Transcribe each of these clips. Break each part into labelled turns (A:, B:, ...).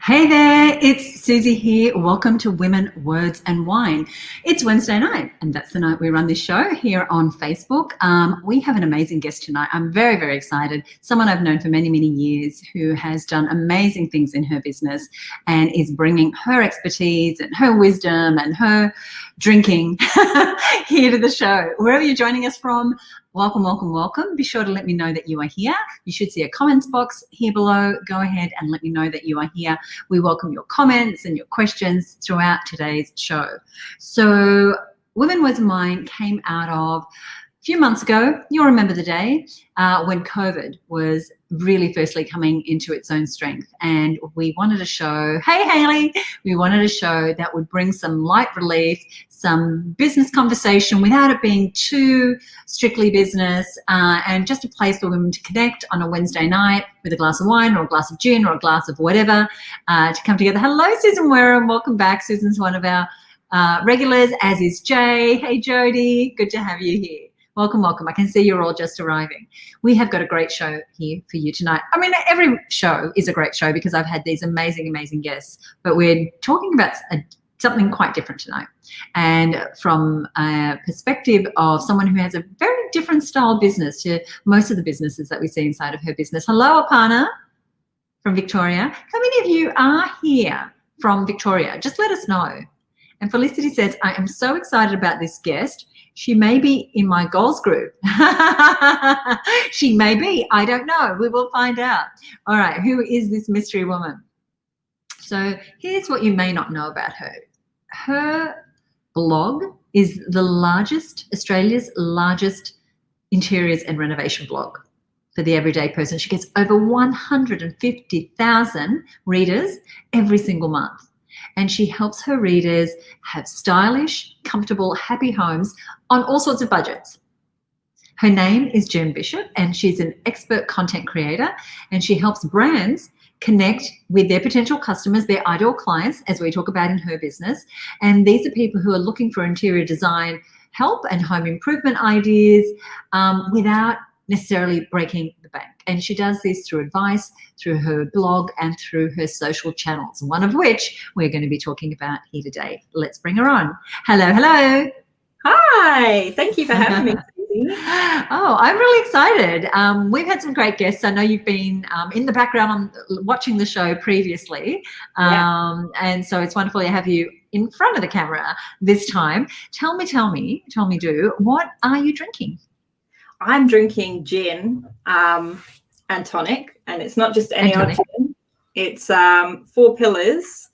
A: Hey there, it's Susie here. Welcome to Women, Words and Wine. It's Wednesday night, and that's the night we run this show here on Facebook. We have an amazing guest tonight. I'm very, very excited. Someone I've known for many, many years who has done amazing things in her business and is bringing her expertise and her wisdom and her drinking here to the show. Wherever you're joining us from, welcome, welcome, welcome. Be sure to let me know that you are here. You should see a comments box here below. Go ahead and let me know that you are here. We welcome your comments and your questions throughout today's show. So Women, Words and Wine came out of a few months ago. You'll remember the day when COVID was really firstly coming into its own strength, and we wanted a show, hey Hayley, we wanted a show that would bring some light relief, some business conversation without it being too strictly business, and just a place for women to connect on a Wednesday night with a glass of wine or a glass of gin or a glass of whatever, to come together. Hello, Susan Wareham, welcome back. Susan's one of our regulars, as is Jay. Hey Jody, good to have you here. Welcome, welcome. I can see you're all just arriving. We have got a great show here for you tonight. I mean, every show is a great show because I've had these amazing, amazing guests, but we're talking about something quite different tonight. And from a perspective of someone who has a very different style business to most of the businesses that we see inside of her business. Hello, Aparna from Victoria. How many of you are here from Victoria? Just let us know. And Felicity says, I am so excited about this guest. She may be in my goals group. She may be. I don't know. We will find out. All right. Who is this mystery woman? So here's what you may not know about her. Her blog is Australia's largest interiors and renovation blog for the everyday person. She gets over 150,000 readers every single month. And she helps her readers have stylish, comfortable, happy homes on all sorts of budgets. Her name is Jen Bishop, and she's an expert content creator, and she helps brands connect with their potential customers, their ideal clients, as we talk about in her business. And these are people who are looking for interior design help and home improvement ideas without necessarily breaking the bank. And she does this through advice, through her blog, and through her social channels, one of which we're going to be talking about here today. Let's bring her on. Hello, hello.
B: Hi, thank you for having me, Susie.
A: Oh, I'm really excited. We've had some great guests. I know you've been in the background watching the show previously. And so it's wonderful to have you in front of the camera this time. Tell me, what are you drinking?
B: I'm drinking gin and tonic, and it's not just any old gin. It's 4 Pillars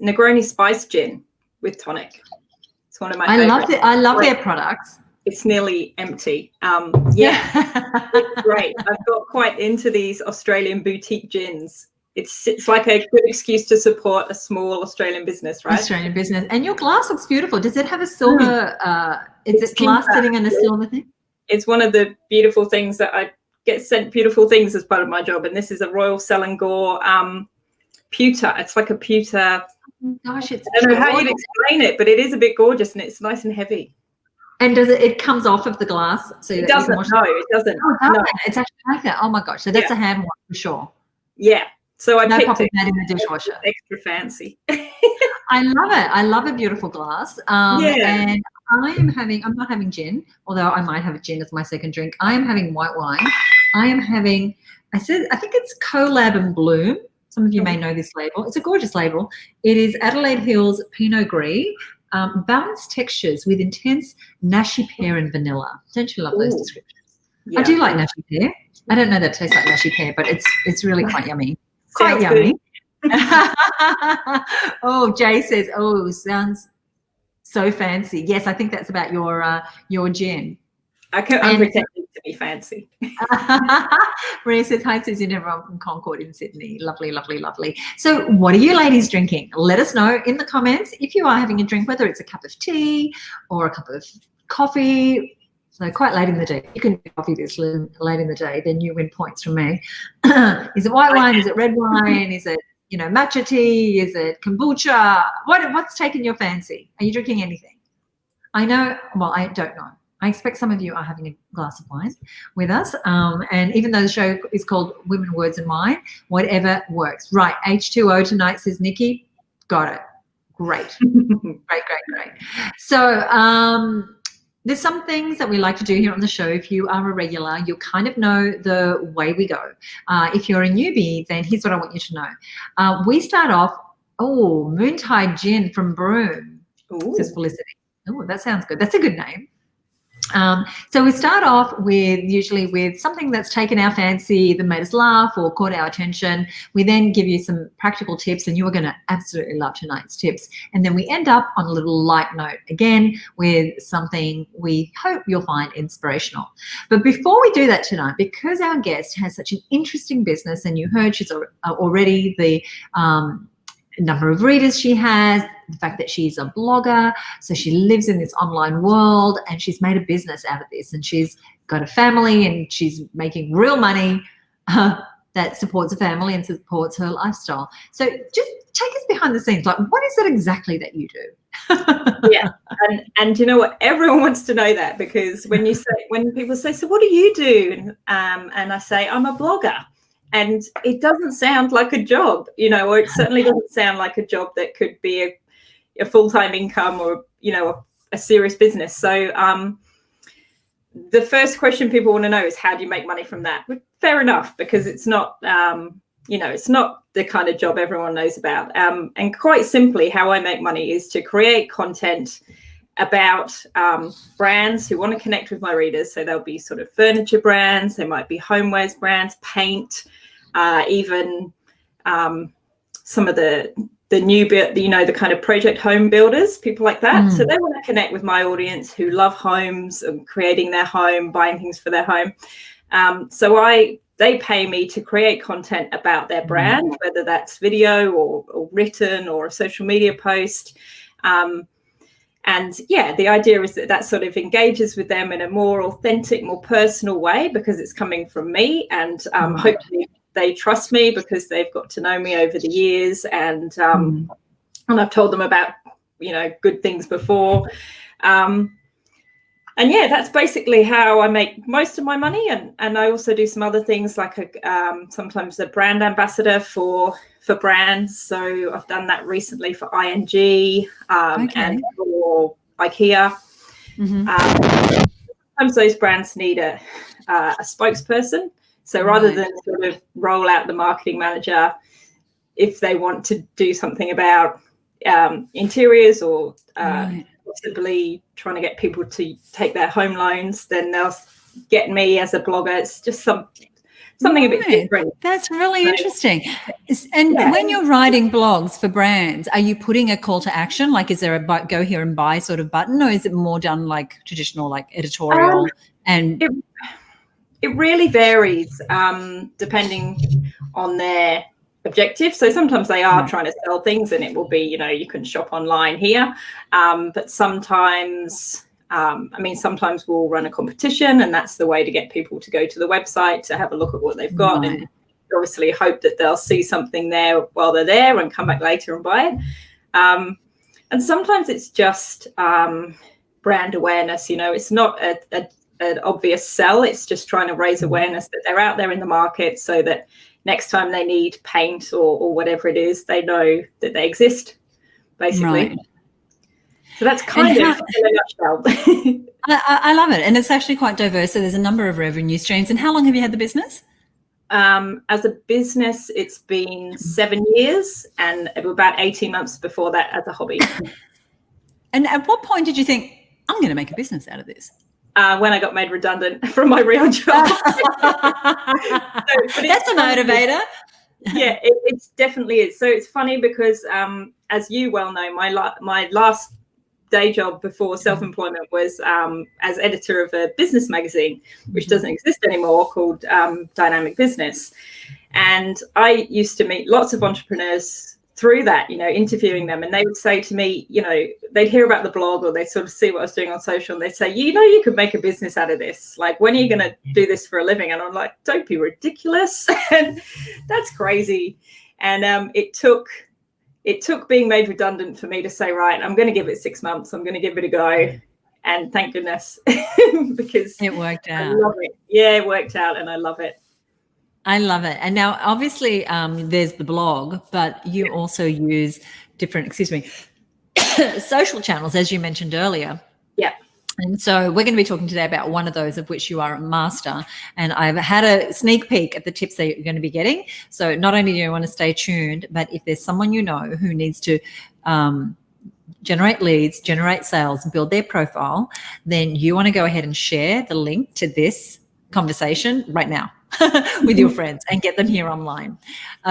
B: Negroni spice gin with tonic. It's one of my favorites.
A: I love their products.
B: It's nearly empty. It's great. I've got quite into these Australian boutique gins. It's like a good excuse to support a small Australian business, right?
A: Australian business. And your glass looks beautiful. Does it have a silver? Is it glass sitting in a silver thing?
B: It's one of the beautiful things that I get sent beautiful things as part of my job. And this is a Royal Selangor pewter. It's like a pewter.
A: Oh gosh,
B: I don't know how you'd explain it, but it is a bit gorgeous and it's nice and heavy.
A: And does it comes off of the glass? So
B: it doesn't. No, it doesn't.
A: Oh, no. It's actually like that. Oh my gosh. So that's a hand wash for sure.
B: Yeah. So I
A: no
B: picked it.
A: That in the dishwasher.
B: Extra fancy.
A: I love it. I love a beautiful glass. And I'm not having gin, although I might have a gin as my second drink. I am having white wine. I am having, I think it's Collab and Bloom. Some of you may know this label. It's a gorgeous label. It is Adelaide Hills Pinot Gris, balanced textures with intense nashi pear and vanilla. Don't you love those descriptions? Yeah. I do like nashi pear. I don't know that it tastes like nashi pear, but it's really quite yummy. Quite yummy. Oh, Jay says, sounds so fancy. Yes, I think that's about your gin.
B: I'm pretending to be fancy.
A: Maria says, hi, Susie and everyone from Concord in Sydney. Lovely, lovely, lovely. So what are you ladies drinking? Let us know in the comments if you are having a drink, whether it's a cup of tea or a cup of coffee. So quite late in the day. You can do coffee this late in the day, then you win points from me. Is it white wine? Is it red wine? Is it, matcha tea? Is it kombucha? What's taken your fancy? Are you drinking anything? I know, well, I don't know. I expect some of you are having a glass of wine with us. And even though the show is called Women, Words and Wine, whatever works. Right, H2O tonight, says Nikki. Got it. Great. Great. So there's some things that we like to do here on the show. If you are a regular, you'll kind of know the way we go. If you're a newbie, then here's what I want you to know. We start off, Moontide Gin from Broome, says Felicity. Oh, that sounds good. That's a good name. So we start off usually with something that's taken our fancy, that made us laugh or caught our attention. We then give you some practical tips, and you are going to absolutely love tonight's tips. And then we end up on a little light note again with something we hope you'll find inspirational. But before we do that tonight, because our guest has such an interesting business, and you heard she's already the number of readers she has, the fact that she's a blogger, so she lives in this online world, and she's made a business out of this, and she's got a family, and she's making real money that supports a family and supports her lifestyle. So just take us behind the scenes. Like, what is it exactly that you do?
B: Yeah, and you know what? Everyone wants to know that, because when people say, so what do you do? And I say, I'm a blogger. And it doesn't sound like a job, or it certainly doesn't sound like a job that could be a full-time income or, a serious business. So the first question people want to know is, how do you make money from that? Well, fair enough, because it's not, it's not the kind of job everyone knows about. And quite simply, how I make money is to create content about brands who want to connect with my readers. So there'll be sort of furniture brands, there might be homewares brands, paint, even some of the new bit, the kind of project home builders, people like that. So they want to connect with my audience who love homes and creating their home, buying things for their home. So they pay me to create content about their brand, whether that's video or written or a social media post. And yeah, the idea is that sort of engages with them in a more authentic, more personal way, because it's coming from me, and hopefully they trust me because they've got to know me over the years, and I've told them about good things before. And yeah, that's basically how I make most of my money. And I also do some other things, like sometimes a brand ambassador for brands. So I've done that recently for ING and for IKEA. Sometimes those brands need a spokesperson. So rather than sort of roll out the marketing manager, if they want to do something about interiors or possibly trying to get people to take their home loans, then they'll get me as a blogger. It's just something a bit different.
A: That's really interesting. And when you're writing blogs for brands, are you putting a call to action? Like, is there a go here and buy sort of button, or is it more done like traditional, like editorial? And
B: it really varies depending on their objective. So sometimes they are trying to sell things, and it will be, you can shop online here. But sometimes, sometimes we'll run a competition, and that's the way to get people to go to the website to have a look at what they've got, and obviously hope that they'll see something there while they're there and come back later and buy it. And sometimes it's just brand awareness. It's not an obvious sell. It's just trying to raise awareness that they're out there in the market, so that next time they need paint or whatever it is, they know that they exist, basically. So that's kind of in a nutshell.
A: I love it. And it's actually quite diverse. So there's a number of revenue streams. And how long have you had the business?
B: As a business, it's been 7 years, and about 18 months before that as a hobby.
A: And at what point did you think, I'm going to make a business out of this?
B: When I got made redundant from my real job.
A: That's a motivator.
B: Yeah, it definitely is. So it's funny because, as you well know, my last day job before self-employment was as editor of a business magazine, which doesn't exist anymore, called Dynamic Business. And I used to meet lots of entrepreneurs through that, interviewing them, and they would say to me, they'd hear about the blog, or they'd sort of see what I was doing on social, and they'd say, you could make a business out of this. Like, when are you going to do this for a living? And I'm like, don't be ridiculous. And that's crazy. And it took being made redundant for me to say, right, I'm going to give it 6 months. I'm going to give it a go. And thank goodness, because
A: it worked out.
B: I love it. Yeah, it worked out, and I love it.
A: I love it. And now, obviously, there's the blog, but you also use different, social channels, as you mentioned earlier.
B: Yeah.
A: And so we're going to be talking today about one of those, of which you are a master. And I've had a sneak peek at the tips that you're going to be getting. So not only do you want to stay tuned, but if there's someone you know who needs to generate leads, generate sales, build their profile, then you want to go ahead and share the link to this conversation right now with your friends and get them here online.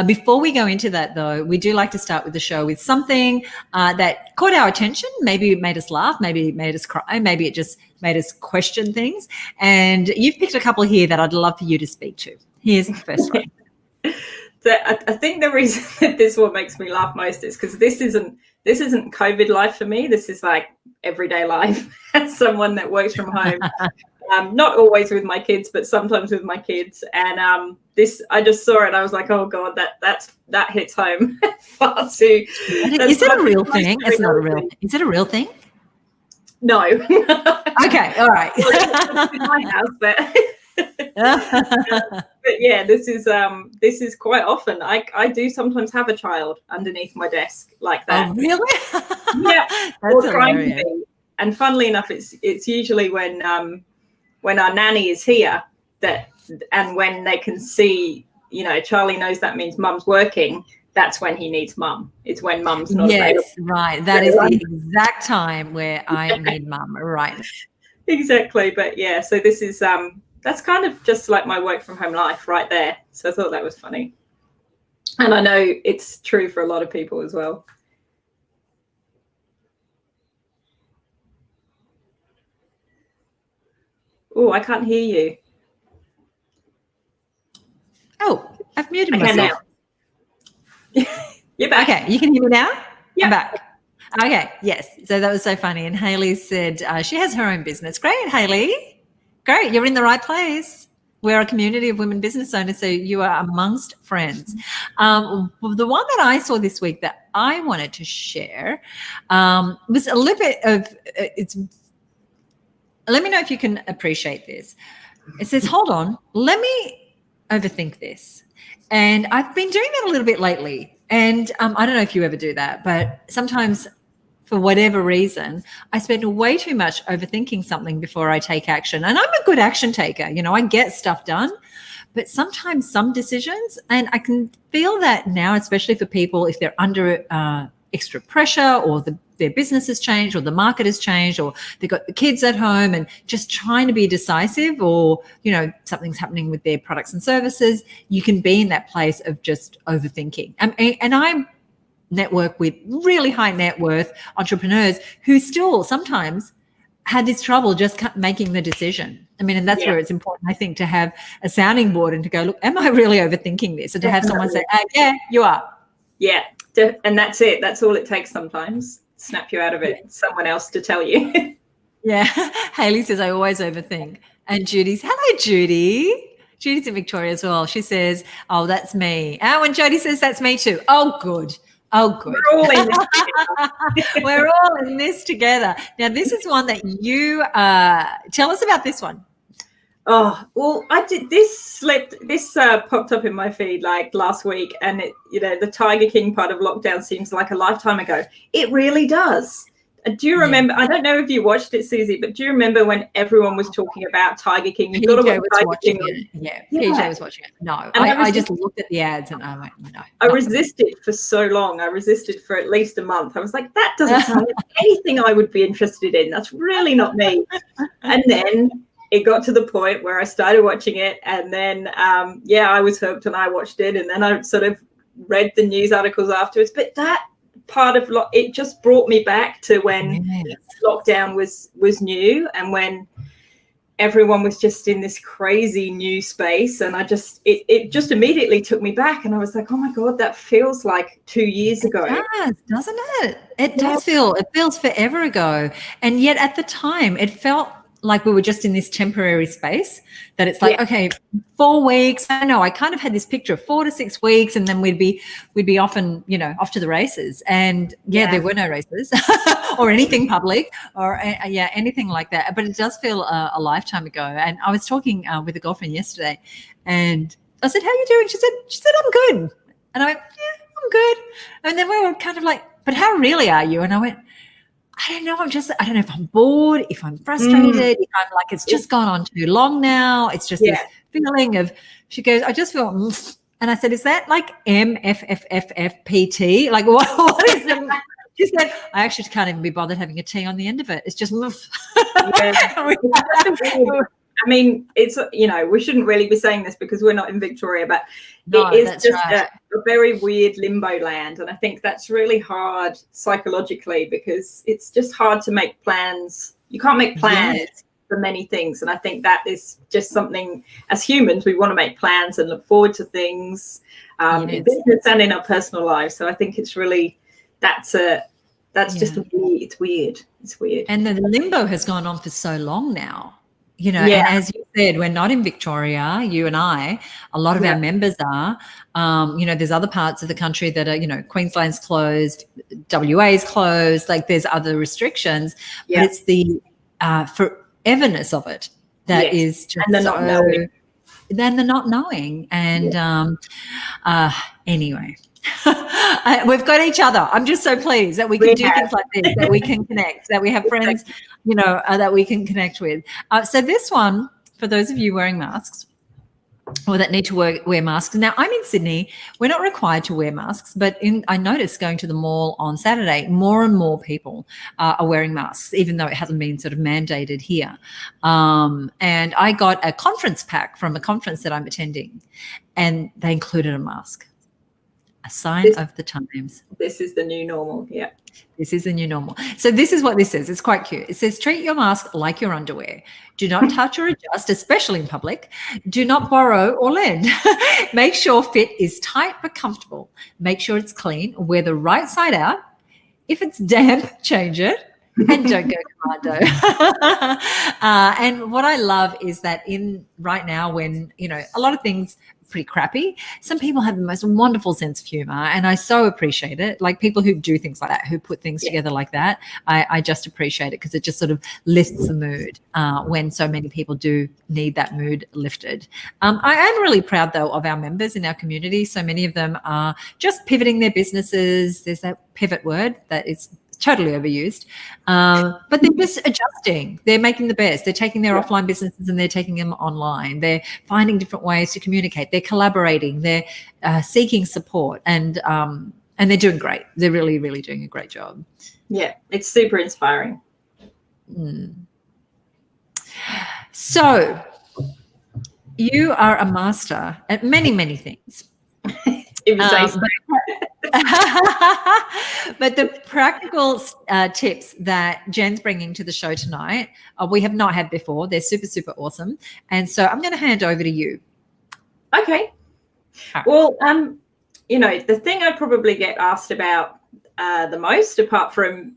A: Before we go into that, though, we do like to start with the show with something that caught our attention. Maybe it made us laugh, maybe it made us cry, maybe it just made us question things. And you've picked a couple here that I'd love for you to speak to. Here's the first one.
B: I think the reason that this one makes me laugh most is because this isn't COVID life for me. This is like everyday life as someone that works from home. Not always with my kids, but sometimes with my kids. And this, I just saw it. I was like, oh God, that hits home far too.
A: Is it a real thing? It's not a real thing. Is it a real thing?
B: No.
A: Okay. All right.
B: In my house, but yeah, this is quite often. I do sometimes have a child underneath my desk like that.
A: Oh, really?
B: Yeah.
A: That's
B: or trying to be. And funnily enough, it's usually when our nanny is here and when they can see, Charlie knows that means mum's working. That's when he needs mum. It's when mum's not available.
A: Yes, right. That is the exact time where I need mum. Right.
B: Exactly. But yeah, so this is that's kind of just like my work from home life right there. So I thought that was funny. And I know it's true for a lot of people as well. Oh, I can't hear you.
A: Oh, I've muted myself.
B: Now. You're back.
A: Okay, you can hear me now?
B: Yeah.
A: I'm back. Okay, yes. So that was so funny. And Hayley said she has her own business. Great, Hayley. Great, you're in the right place. We're a community of women business owners, so you are amongst friends. The one that I saw this week that I wanted to share was a little bit of let me know if you can appreciate this. It says, hold on, let me overthink this. And I've been doing that a little bit lately. And I don't know if you ever do that, but sometimes for whatever reason, I spend way too much overthinking something before I take action. And I'm a good action taker. I get stuff done. But sometimes some decisions, and I can feel that now, especially for people if they're under extra pressure or their business has changed or the market has changed or they've got the kids at home and just trying to be decisive or, something's happening with their products and services, you can be in that place of just overthinking. And I network with really high net worth entrepreneurs who still sometimes had this trouble just making the decision. And that's where it's important, I think, to have a sounding board and to go, look, am I really overthinking this? And to have someone say, yeah, you are.
B: Yeah. And that's it. That's all it takes sometimes. Snap you out of it. Someone else to tell you.
A: Yeah. Hayley says, I always overthink. And Judy's, hello, Judy. Judy's in Victoria as well. She says, oh, that's me. And when Jody says, that's me too. Oh, good. Oh, good.
B: We're all in this together.
A: We're all in this together. Now, this is one that you tell us about this one.
B: Oh, well, I did this popped up in my feed like last week, and the Tiger King part of lockdown seems like a lifetime ago. It really does. Do you remember? I don't know if you watched it, Suzi, but do you remember when everyone was talking about Tiger King?
A: PJ was watching it. Yeah, PJ was watching it. No, I just looked at the ads and I went, no.
B: I resisted for so long. I resisted for at least a month. I was like, that doesn't sound like anything I would be interested in. That's really not me. And then it got to the point where I started watching it, and then I was hooked and I watched it, and then I sort of read the news articles afterwards. But that part of it just brought me back to when lockdown was new, and when everyone was just in this crazy new space, and it just immediately took me back, and I was like, oh my God, that feels like 2 years ago.
A: It does, doesn't it? It does feel, it feels forever ago. And yet at the time it felt like we were just in this temporary space, that it's like, okay, 4 weeks. I know I kind of had this picture of 4 to 6 weeks, and then we'd be off and, off to the races. And there were no races or anything public or anything like that. But it does feel a lifetime ago. And I was talking with a girlfriend yesterday, and I said, "How are you doing?" She said, "I'm good." And I went, "Yeah, I'm good." And then we were kind of like, "But how really are you?" And I went, I don't know. I don't know if I'm bored, if I'm frustrated, if I'm like, it's just gone on too long now. It's just this feeling of, she goes, I just feel, and I said, is that like MFFFFPT? Like, what is the, she said, I actually can't even be bothered having a T on the end of it. It's just,
B: I mean, it's, we shouldn't really be saying this because we're not in Victoria, but it is just a very weird limbo land. And I think that's really hard psychologically, because it's just hard to make plans. You can't make plans for many things. And I think that is just something, as humans, we want to make plans and look forward to things in business and in our personal lives. So I think it's really, it's weird. It's weird.
A: And the limbo has gone on for so long now. And as you said, we're not in Victoria, you and I, a lot of our members are, there's other parts of the country that are, Queensland's closed, WA's closed, like there's other restrictions, but it's the foreverness of it that is just
B: and not knowing.
A: Then the not knowing. And anyway. We've got each other. I'm just so pleased that we can do things like this, that we can connect, that we have friends, that we can connect with. So this one, for those of you wearing masks or that need to wear masks. Now, I'm in Sydney. We're not required to wear masks, but I noticed going to the mall on Saturday, more and more people are wearing masks, even though it hasn't been sort of mandated here. And I got a conference pack from a conference that I'm attending, and they included a mask. A sign of the times.
B: This is the new normal. Yeah.
A: This is the new normal. So this is what this says. It's quite cute. It says, treat your mask like your underwear. Do not touch or adjust, especially in public. Do not borrow or lend. Make sure fit is tight but comfortable. Make sure it's clean. Wear the right side out. If it's damp, change it. And don't go commando. And what I love is that right now when, a lot of things pretty crappy, some people have the most wonderful sense of humor, and I so appreciate it. Like people who do things like that, who put things together like that, I just appreciate it, because it just sort of lifts the mood when so many people do need that mood lifted. I am really proud though of our members in our community. So many of them are just pivoting their businesses. There's that pivot word that is totally overused, but they're just adjusting. They're making the best. They're taking their offline businesses and they're taking them online. They're finding different ways to communicate. They're collaborating. They're seeking support, and they're doing great. They're really, really doing a great job.
B: Yeah, it's super inspiring.
A: So you are a master at many, many things. But the practical tips that Jen's bringing to the show tonight, we have not had before. They're super, super awesome. And so I'm going to hand over to you.
B: Okay. Right. Well, the thing I probably get asked about the most, apart from,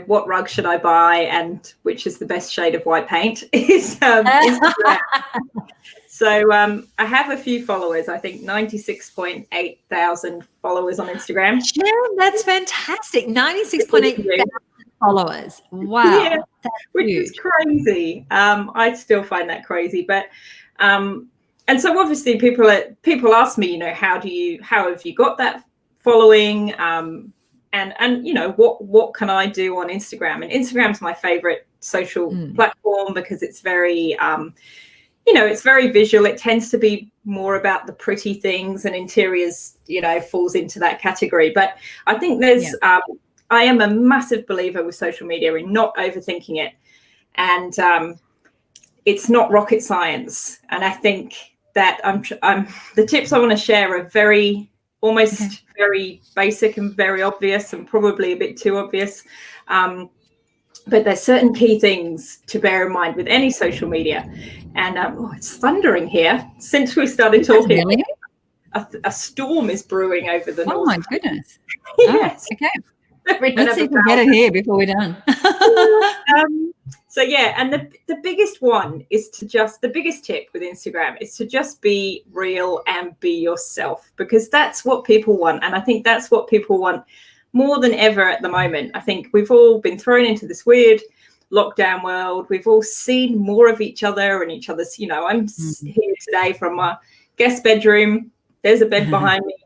B: what rug should I buy and which is the best shade of white paint, is Instagram. So I have a few followers, I think 96.8 thousand followers on Instagram.
A: Yeah, that's fantastic. 96.8 thousand followers. Wow.
B: Yeah, which is crazy. I still find that crazy. But and so obviously people ask me, how have you got that following? And what can I do on Instagram? And Instagram's my favorite social platform because it's very it's very visual. It tends to be more about the pretty things, and interiors, falls into that category. But I think there's, I am a massive believer with social media in not overthinking it. And it's not rocket science. And I think that the tips I want to share are very basic and very obvious, and probably a bit too obvious. But there's certain key things to bear in mind with any social media. And it's thundering here. Since we started talking,
A: really?
B: a storm is brewing over the north.
A: Oh, my goodness.
B: Yes.
A: Oh, okay. Let's see if we can get it here before we're done.
B: So yeah, and the biggest one is the biggest tip with Instagram is to just be real and be yourself, because that's what people want. And I think that's what people want more than ever at the moment. I think we've all been thrown into this weird lockdown world. We've all seen more of each other and each other's, I'm here today from my guest bedroom. There's a bed behind me,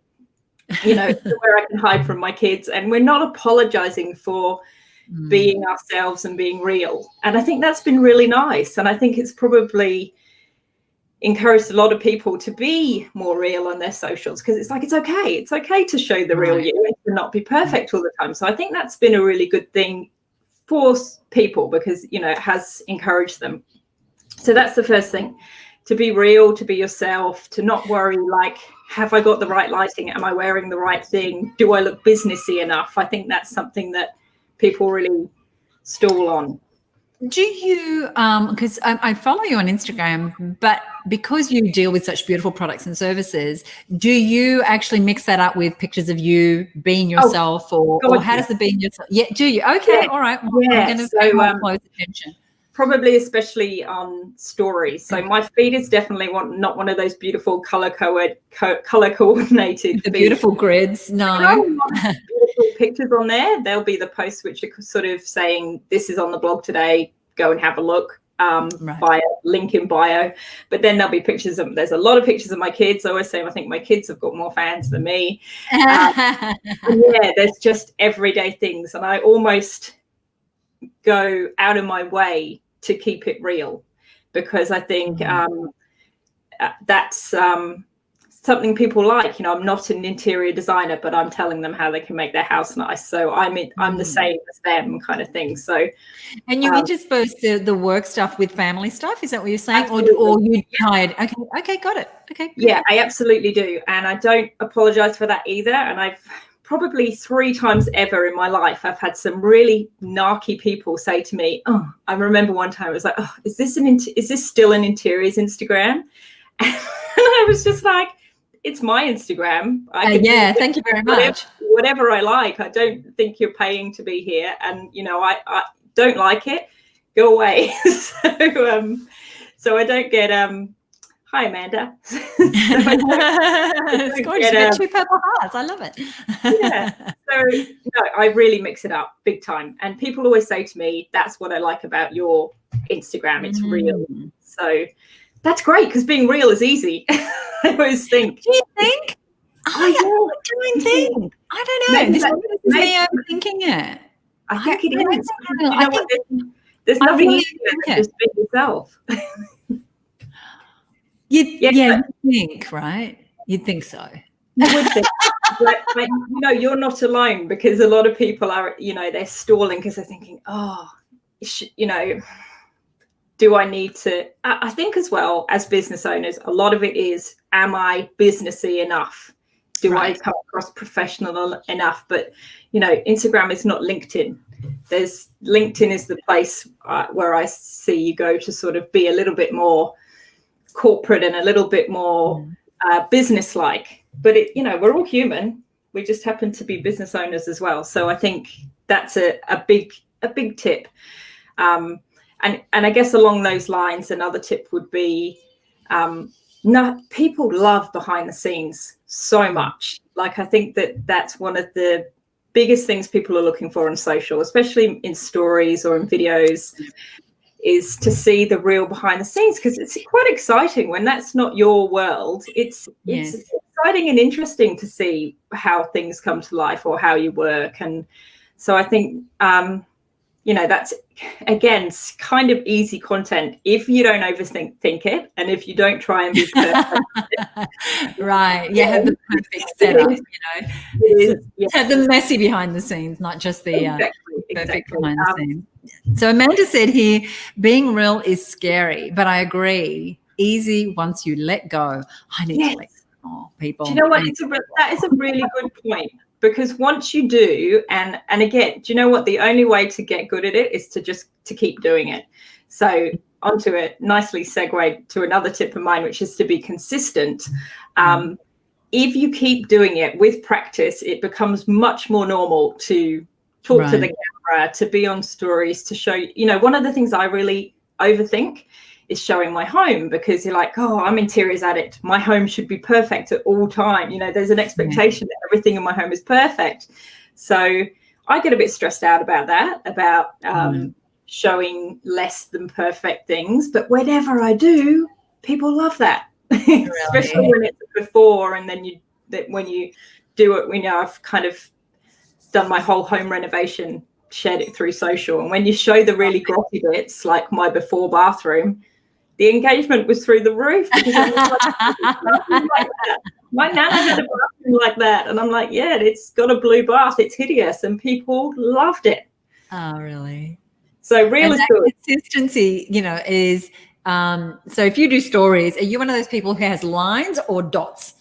B: where I can hide from my kids. And we're not apologizing for being ourselves and being real. And I think that's been really nice. And I think it's probably encouraged a lot of people to be more real on their socials, because it's like, it's okay to show the real you and to not be perfect all the time. So I think that's been a really good thing for people, because it has encouraged them. So that's the first thing, to be real, to be yourself, to not worry, like, have I got the right lighting? Am I wearing the right thing? Do I look businessy enough? I think that's something that people really stall on.
A: Do you, because I follow you on Instagram, but because you deal with such beautiful products and services, do you actually mix that up with pictures of you being yourself, or how does the being yourself? Yeah, do you? Okay, all right. Well, I'm going to pay more close attention.
B: Probably especially on stories. So my feed is definitely not one of those beautiful color coordinated.
A: The beautiful grids. No.
B: Beautiful pictures on there. There'll be the posts which are sort of saying, this is on the blog today, go and have a look. Via link in bio. But then there'll be pictures of, there's a lot of pictures of my kids. I always say I think my kids have got more fans than me. And there's just everyday things, and I almost go out of my way to keep it real, because I think that's something people like. I'm not an interior designer, but I'm telling them how they can make their house nice. So I'm the same as them, kind of thing. So,
A: and you intersperse the work stuff with family stuff. Is that what you're saying, or you tied? Okay, got it. Okay, good.
B: Yeah, I absolutely do, and I don't apologize for that either. And I've probably 3 times ever in my life, I've had some really narky people say to me, "Oh," I remember one time I was like, "Oh, is this still an interiors Instagram?" And I was just like, it's my Instagram.
A: Thank you very much.
B: Whatever I like. I don't think you're paying to be here, and I don't like it, go away. So I don't get hi Amanda.
A: It's gorgeous. You got 2 purple hearts. I love it.
B: So no, I really mix it up big time. And people always say to me, that's what I like about your Instagram. It's real. So that's great, because being real is easy. I always think.
A: Do you think? I don't think. I don't know. This is me overthinking it.
B: I think it is. There's nothing easier than just being yourself.
A: You'd think, right? You'd think so.
B: You would think. But you're not alone, because a lot of people are, they're stalling because they're thinking, do I need to? I think as well, as business owners, a lot of it is, am I businessy enough? Do I come across professional enough? But, Instagram is not LinkedIn. LinkedIn is the place where I see you go to sort of be a little bit more corporate and a little bit more business-like. But, we're all human. We just happen to be business owners as well. So I think that's a big tip. And I guess along those lines, another tip would be, people love behind the scenes so much. Like, I think that's one of the biggest things people are looking for on social, especially in stories or in videos, is to see the real behind the scenes, because it's quite exciting when that's not your world. It's exciting and interesting to see how things come to life or how you work. And so I think, that's, again, kind of easy content if you don't overthink it, and if you don't try and be perfect.
A: Right. Yeah, have the perfect setup, have the messy behind the scenes, not just the perfect behind the scenes. So Amanda said here, being real is scary, but I agree. Easy once you let go. I need to let go, people.
B: Do you know what? That is a really good point. Because once you do, and again, do you know what? The only way to get good at it is to keep doing it. So onto it, nicely segue to another tip of mine, which is to be consistent. If you keep doing it with practice, it becomes much more normal to talk to the camera, to be on stories, to show, one of the things I really overthink is showing my home, because you're like, oh, I'm interiors addict, my home should be perfect at all time. There's an expectation that everything in my home is perfect. So I get a bit stressed out about that, about showing less than perfect things. But whenever I do, people love that. Really? Especially when it's before, and then when you do it, I've kind of done my whole home renovation, shared it through social, and when you show the really grotty bits, like my before bathroom, the engagement was through the roof, because I was like that. My nana had a bathroom like that, and I'm like, yeah, it's got a blue bath, it's hideous, and people loved it.
A: Oh, really?
B: So real is good.
A: Consistency, is so if you do stories, are you one of those people who has lines or dots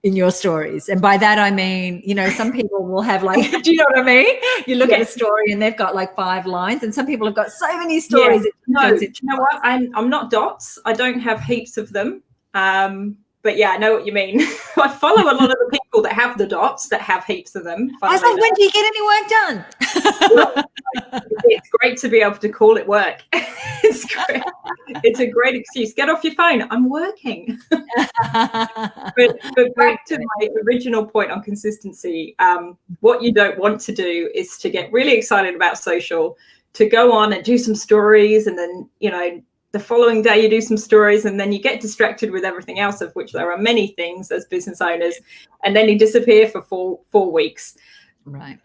A: in your stories? And by that I mean, some people will have like, do you know what I mean? You look at a story and they've got like 5 lines, and some people have got so many stories.
B: No, you know what? I'm not dots. I don't have heaps of them. But yeah, I know what you mean. I follow a lot of the people that have the dots, that have heaps of them.
A: I was like, when do you get any work done?
B: Well, it's great to be able to call it work. It's great. It's a great excuse. Get off your phone. I'm working. But back to my original point on consistency, what you don't want to do is to get really excited about social, to go on and do some stories, and then, the following day you do some stories, and then you get distracted with everything else, of which there are many things as business owners, and then you disappear for four weeks.
A: Right.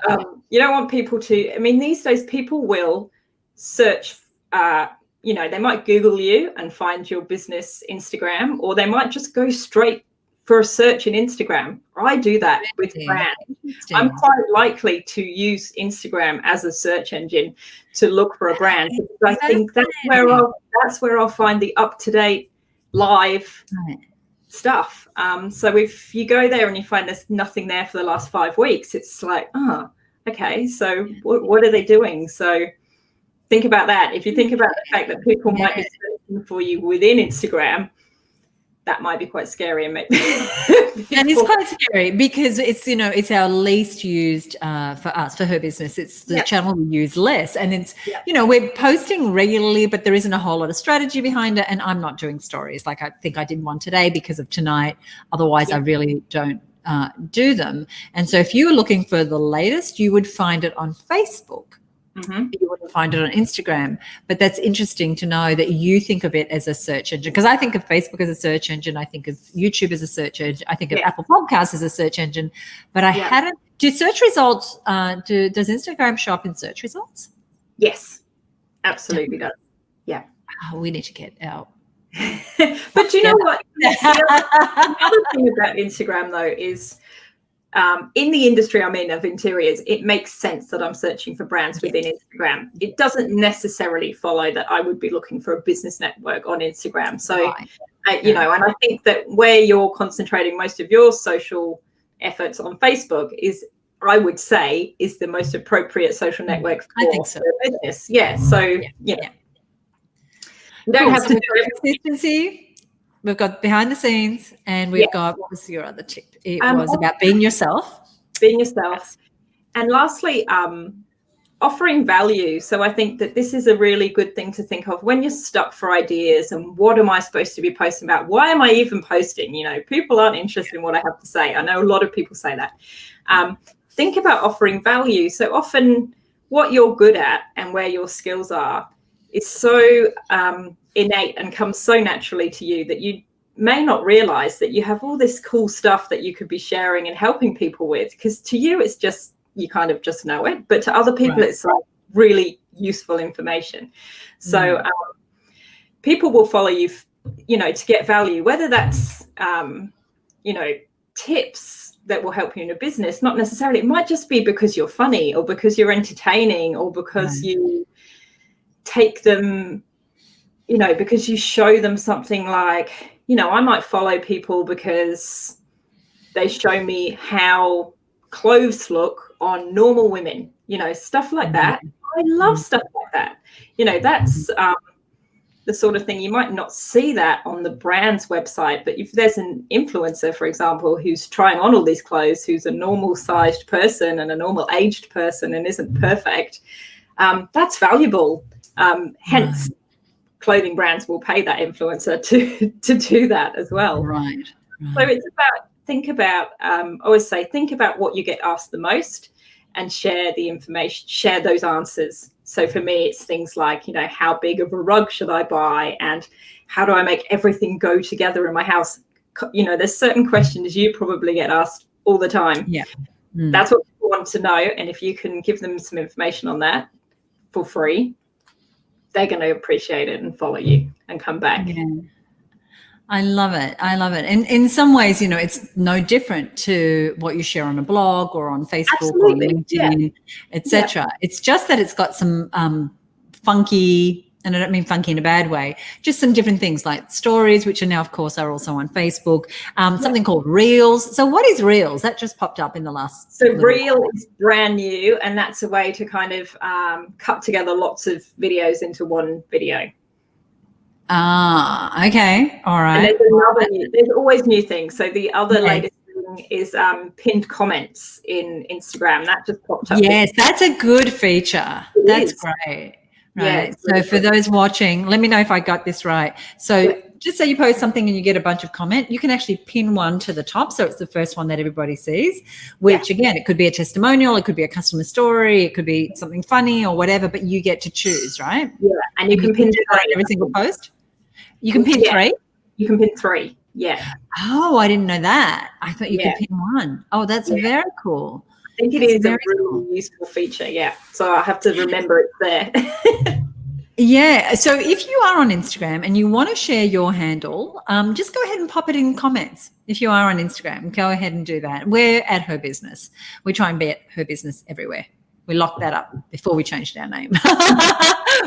B: You don't want people to, these days people will search, they might Google you and find your business Instagram, or they might just go straight for a search in Instagram. I do that with brands. I'm quite likely to use Instagram as a search engine to look for a brand. I think that's where I'll find the up-to-date live stuff. So if you go there and you find there's nothing there for the last 5 weeks, it's like, okay, so what are they doing? So think about that. If you think about the fact that people might be searching for you within Instagram, that might be quite scary. And
A: it's quite scary, because it's, it's our least used for us, for her business. It's the channel we use less. And it's, we're posting regularly, but there isn't a whole lot of strategy behind it. And I'm not doing stories. Like, I think I did one today because of tonight. Otherwise, I really don't do them. And so if you were looking for the latest, you would find it on Facebook. Mm-hmm. You wouldn't find it on Instagram. But that's interesting to know that you think of it as a search engine, because I think of Facebook as a search engine. I think of YouTube as a search engine. I think of Apple Podcasts as a search engine. But I hadn't. Do search results, does Instagram show up in search results?
B: Yes, absolutely does. Yeah.
A: Oh, we need to get out.
B: But you know what? The other thing about Instagram, though, is in the industry I'm in of interiors, it makes sense that I'm searching for brands within Instagram. It doesn't necessarily follow that I would be looking for a business network on Instagram. So, and I think that where you're concentrating most of your social efforts on Facebook is, I would say, is the most appropriate social network for
A: I think so.
B: business. Yeah. So, you don't have to do
A: consistency. We've got behind the scenes, and we've got, what was your other tip? It was about being yourself. Being yourself.
B: And lastly, offering value. So I think that this is a really good thing to think of when you're stuck for ideas and what am I supposed to be posting about? Why am I even posting? People aren't interested in what I have to say. I know a lot of people say that. Think about offering value. So often what you're good at and where your skills are is so innate and comes so naturally to you that you may not realize that you have all this cool stuff that you could be sharing and helping people with, because to you it's just, you kind of just know it, but to other people it's like really useful information. So people will follow you, to get value, whether that's tips that will help you in a business. Not necessarily, it might just be because you're funny, or because you're entertaining, or because you take them, because you show them something. Like, I might follow people because they show me how clothes look on normal women, stuff like that. I love stuff like that. That's the sort of thing you might not see that on the brand's website, but if there's an influencer, for example, who's trying on all these clothes, who's a normal sized person and a normal aged person and isn't perfect, that's valuable. Hence, clothing brands will pay that influencer to do that as well.
A: Right.
B: So it's about, always say, think about what you get asked the most and share the information, share those answers. So for me, it's things like, how big of a rug should I buy? And how do I make everything go together in my house? There's certain questions you probably get asked all the time.
A: Yeah.
B: That's what people want to know. And if you can give them some information on that for free, they're going to appreciate it and follow you and come back.
A: Yeah. I love it. And in some ways, it's no different to what you share on a blog or on Facebook
B: Absolutely.
A: or LinkedIn, etc. Yeah. It's just that it's got some funky, and I don't mean funky in a bad way, just some different things like stories, which are now, of course, are also on Facebook, something called Reels. So what is Reels? That just popped up in the last.
B: So Reel is brand new, and that's a way to kind of cut together lots of videos into one video.
A: Okay. All right.
B: And there's always new things. So the other latest thing is pinned comments in Instagram. That just popped up.
A: Yes, that's a good feature. That's great. Right. Yeah, so for those watching, let me know if I got this right. So just say you post something and you get a bunch of comment, you can actually pin one to the top. So it's the first one that everybody sees, which again, it could be a testimonial, it could be a customer story, it could be something funny or whatever, but you get to choose, right?
B: Yeah. And you can pin
A: every single post. You can pin 3?
B: You can pin 3. Yeah.
A: Oh, I didn't know that. I thought you could pin 1. Oh, that's very cool.
B: I think it is a really useful feature. Yeah. So I have to remember it's there.
A: Yeah. So if you are on Instagram and you want to share your handle, just go ahead and pop it in comments. If you are on Instagram, go ahead and do that. We're at Her Business. We try and be at Her Business everywhere. We locked that up before we changed our name.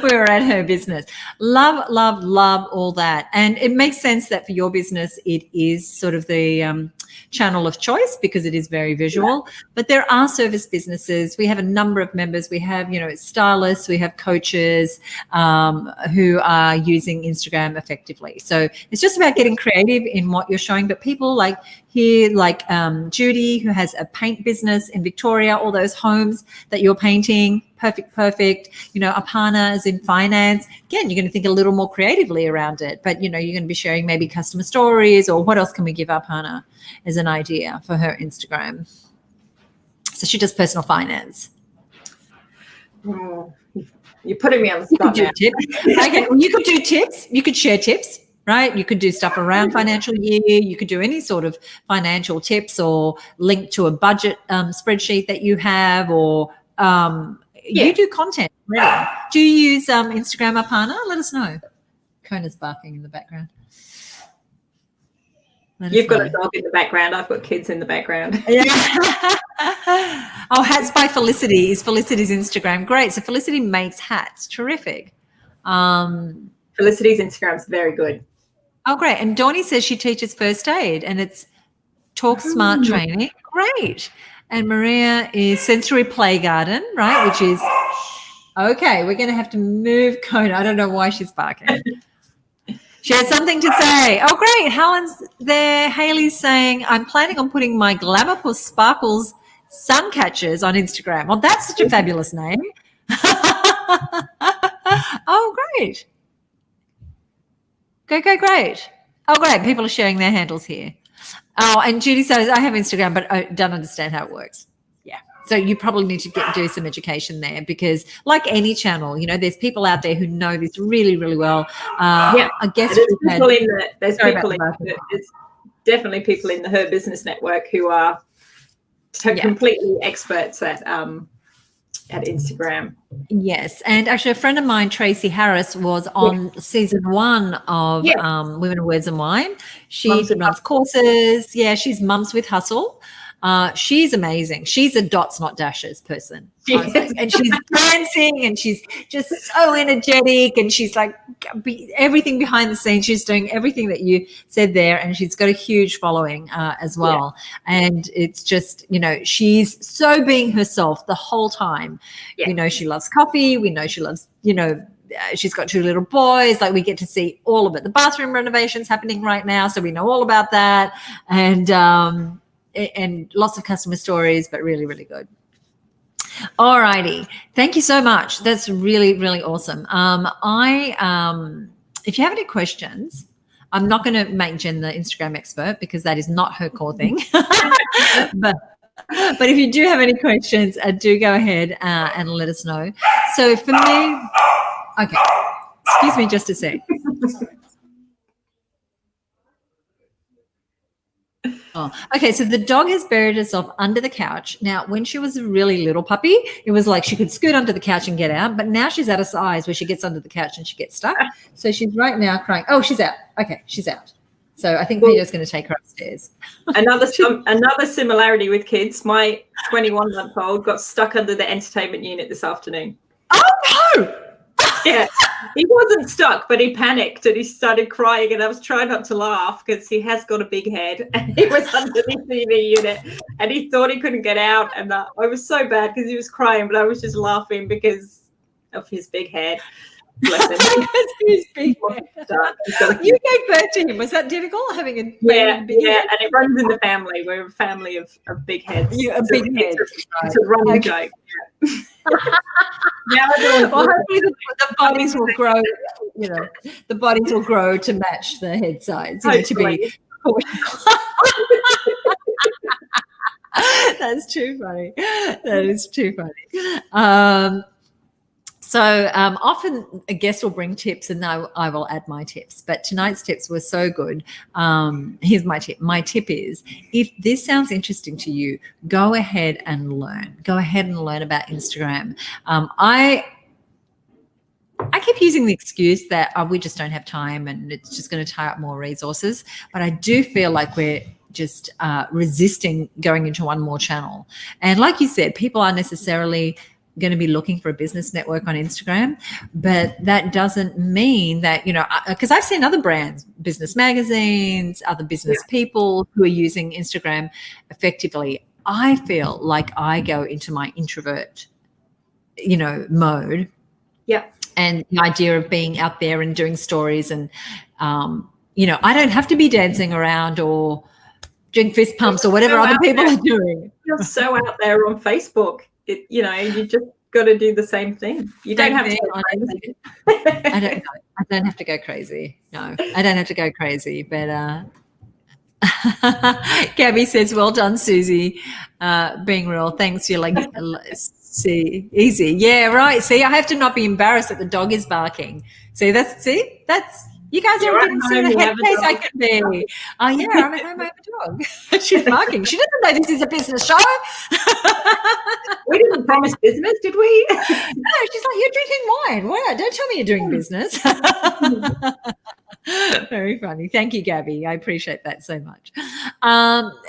A: We were at Her Business. Love all that. And it makes sense that for your business, it is sort of the channel of choice because it is very visual. Yeah. But there are service businesses. We have a number of members. We have, stylists. We have coaches who are using Instagram effectively. So it's just about getting creative in what you're showing. But people like here, like Judy, who has a paint business in Victoria, all those homes that you're painting, perfect. Aparna is in finance. Again, you're going to think a little more creatively around it, but you're going to be sharing maybe customer stories, or what else can we give Aparna as an idea for her Instagram? So she does personal finance.
B: Oh, you're putting me on the spot now.
A: Okay, well, you could do tips. You could share tips, right? You could do stuff around financial year. You could do any sort of financial tips or link to a budget spreadsheet that you have, or you do content, really. Do you use Instagram, Aparna? Let us know. Kona's barking in the background.
B: You've got a dog in the background. I've got kids in the background.
A: Yeah. Oh, Hats by Felicity is Felicity's Instagram. Great. So Felicity makes hats. Terrific.
B: Felicity's Instagram's very good.
A: Oh, great. And Dawny says she teaches first aid and it's Talk Smart training. Great. And Maria is Sensory Play Garden, right, which is, okay, we're going to have to move Kona. I don't know why she's barking. She has something to say. Oh, great. Helen's there. Haley's saying, I'm planning on putting my Glamour Sparkles sun catchers on Instagram. Well, that's such a fabulous name. Oh, great. Great. Oh, great. People are sharing their handles here. Oh, and Judy says, I have Instagram, but I don't understand how it works. Yeah. So you probably need to do some education there, because like any channel, there's people out there who know this really, really well. I guess
B: there's definitely people in the Her Business Network who are completely experts at Instagram.
A: Yes. And actually a friend of mine, Tracy Harris, was on season 1 of Women, Words and Wine. She runs courses. Yeah, she's Mums with Hustle. She's amazing. She's a dots, not dashes person. And she's dancing and she's just so energetic, and she's like everything behind the scenes. She's doing everything that you said there, and she's got a huge following as well. Yeah. And it's just, she's so being herself the whole time. Yeah. We know she loves coffee. We know she loves, she's got 2 little boys. Like we get to see all of it. The bathroom renovation's happening right now, so we know all about that, and lots of customer stories, but really, really good. All righty. Thank you so much. That's really, really awesome. If you have any questions, I'm not going to make Jen the Instagram expert because that is not her core thing. but if you do have any questions, do go ahead and let us know. So for me, okay, excuse me just a sec. Oh, okay, so the dog has buried herself under the couch. Now, when she was a really little puppy, it was like she could scoot under the couch and get out. But now she's at a size where she gets under the couch and she gets stuck. So she's right now crying. Oh, she's out. Okay, she's out. So I think Peter's going to take her upstairs.
B: Another similarity with kids. My 21-month-old got stuck under the entertainment unit this afternoon.
A: Oh, no!
B: Yeah, he wasn't stuck, but he panicked and he started crying, and I was trying not to laugh because he has got a big head, and he was under the TV unit and he thought he couldn't get out, and I was so bad because he was crying, but I was just laughing because of his big head. Bless him.
A: His big head. You gave birth to him. Was that difficult, having a big head?
B: And it runs in the family. We're a family of big heads.
A: A big head.
B: It's a running joke. Yeah.
A: Well, hopefully the bodies will grow. The bodies will grow to match the head size. To be. That's too funny. That is too funny. So often a guest will bring tips and I will add my tips. But tonight's tips were so good. Here's my tip. My tip is, if this sounds interesting to you, go ahead and learn. Go ahead and learn about Instagram. I keep using the excuse that we just don't have time and it's just going to tie up more resources. But I do feel like we're just resisting going into one more channel. And like you said, people aren't necessarily going to be looking for a business network on Instagram, but that doesn't mean that, because I've seen other brands, business magazines, other business people who are using Instagram effectively. I feel like I go into my introvert, mode.
B: Yeah.
A: And the idea of being out there and doing stories and, I don't have to be dancing around or doing fist pumps or whatever other people are doing.
B: You're so out there on Facebook. You just got to do the same thing. You don't have to go crazy.
A: I don't have to go crazy. No, I don't have to go crazy. But Gabby says, "Well done, Suzi. Being real. Thanks. You're like, see, easy. Yeah, right. See, I have to not be embarrassed that the dog is barking. That's you guys didn't see the headspace I can be. Oh, yeah, I'm at home, I have a dog. She's barking. She doesn't know this is a business show.
B: We didn't promise business, did we?
A: No, she's like, you're drinking wine. Wow, don't tell me you're doing business. Very funny. Thank you, Gabby. I appreciate that so much.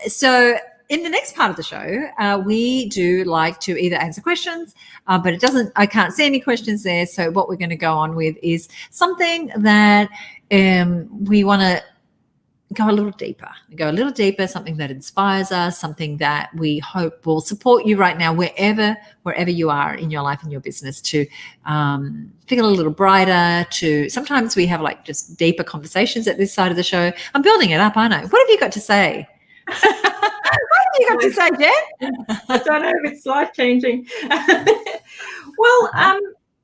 A: So in the next part of the show, we do like to either answer questions, but I can't see any questions there. So what we're going to go on with is something that we want to go a little deeper, something that inspires us, something that we hope will support you right now, wherever you are in your life and your business, to feel a little brighter. Sometimes we have like just deeper conversations at this side of the show. I'm building it up, aren't I? What have you got to say? You got to say, Jen?
B: I don't know if it's life-changing. Well,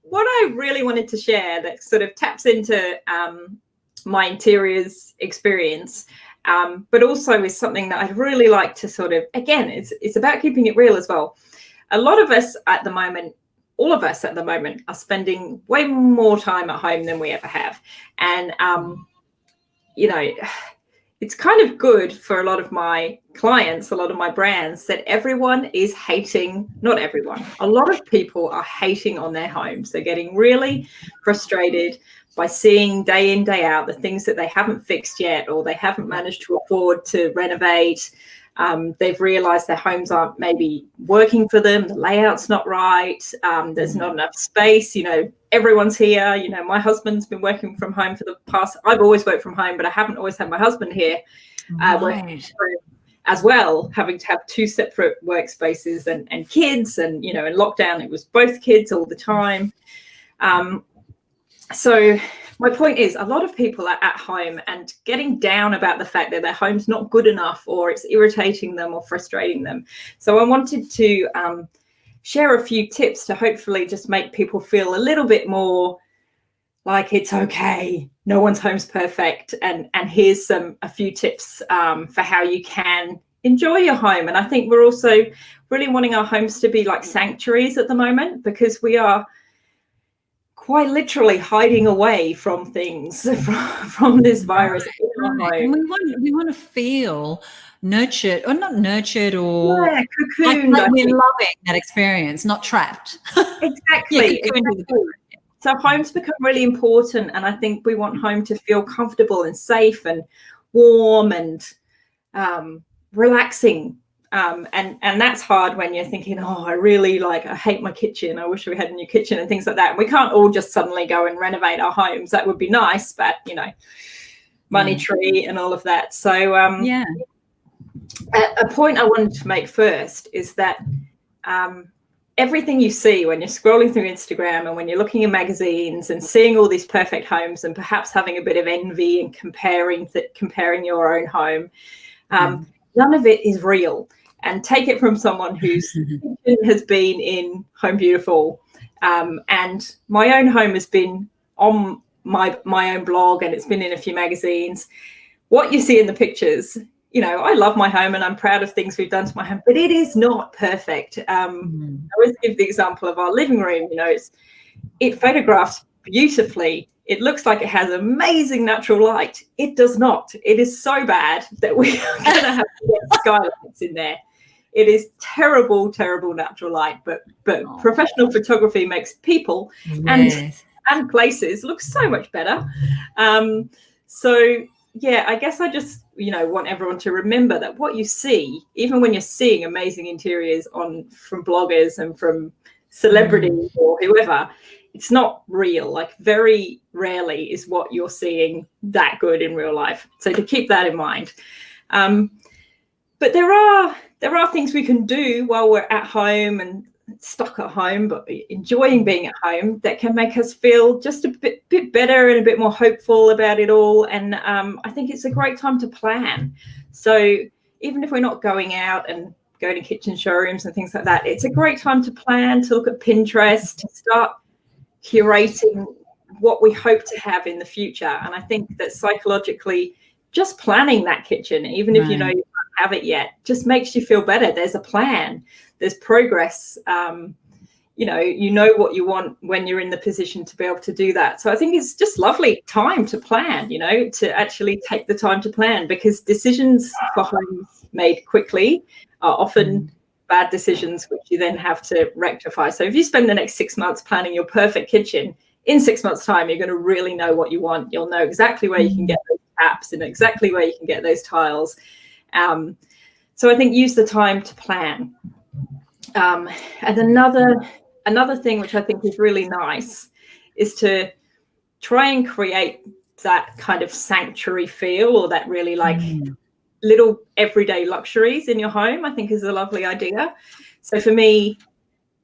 B: what I really wanted to share that sort of taps into my interiors experience, but also is something that I'd really like to sort of, again, it's about keeping it real as well. A lot of us at the moment, all of us at the moment, are spending way more time at home than we ever have. And, it's kind of good for a lot of my clients, a lot of my brands, that everyone is hating, not everyone, a lot of people are hating on their homes. They're getting really frustrated by seeing day in, day out the things that they haven't fixed yet, or they haven't managed to afford to renovate. They've realized their homes aren't maybe working for them. The layout's not right. There's not enough space. Everyone's here. My husband's been working from home for the past. I've always worked from home, but I haven't always had my husband here working as well, having to have 2 separate workspaces and kids. And, in lockdown, it was both kids all the time. So my point is, a lot of people are at home and getting down about the fact that their home's not good enough, or it's irritating them or frustrating them. So I wanted to share a few tips to hopefully just make people feel a little bit more like it's okay, no one's home's perfect, and here's a few tips for how you can enjoy your home. And I think we're also really wanting our homes to be like sanctuaries at the moment, because we are quite literally hiding away from things, from this virus.
A: Right. And we want to feel nurtured, or not nurtured, or
B: cocooned,
A: like we're loving that experience, not trapped.
B: Exactly. So homes become really important, and I think we want home to feel comfortable and safe and warm and relaxing. And that's hard when you're thinking, oh, I hate my kitchen, I wish we had a new kitchen, and things like that. And we can't all just suddenly go and renovate our homes. That would be nice, but money tree and all of that. So a point I wanted to make first is that everything you see when you're scrolling through Instagram and when you're looking in magazines and seeing all these perfect homes and perhaps having a bit of envy and comparing your own home, none of it is real. And take it from someone whose kitchen has been in Home Beautiful, and my own home has been on my own blog, and it's been in a few magazines. What you see in the pictures, I love my home and I'm proud of things we've done to my home, but it is not perfect. I always give the example of our living room. It photographs beautifully. It looks like it has amazing natural light. It does not. It is so bad that we are going to have to get skylights in there. It is terrible, terrible natural light, but professional photography makes people and places look so much better. I guess I just, want everyone to remember that what you see, even when you're seeing amazing interiors from bloggers and from celebrities or whoever, it's not real. Like, very rarely is what you're seeing that good in real life. So to keep that in mind. But there are things we can do while we're at home and stuck at home, but enjoying being at home, that can make us feel just a bit better and a bit more hopeful about it all. And I think it's a great time to plan. So even if we're not going out and going to kitchen showrooms and things like that, it's a great time to plan, to look at Pinterest, to start curating what we hope to have in the future. And I think that psychologically, just planning that kitchen, even if you can't have it yet, just makes you feel better. There's a plan, there's progress. You know what you want when you're in the position to be able to do that. So I think it's just lovely time to plan, to actually take the time to plan, because decisions for homes made quickly are often bad decisions, which you then have to rectify. So if you spend the next 6 months planning your perfect kitchen, in 6 months' time, you're going to really know what you want. You'll know exactly where you can get those taps and exactly where you can get those tiles. So I think use the time to plan. And another thing which I think is really nice is to try and create that kind of sanctuary feel, or that really little everyday luxuries in your home, I think is a lovely idea. So for me,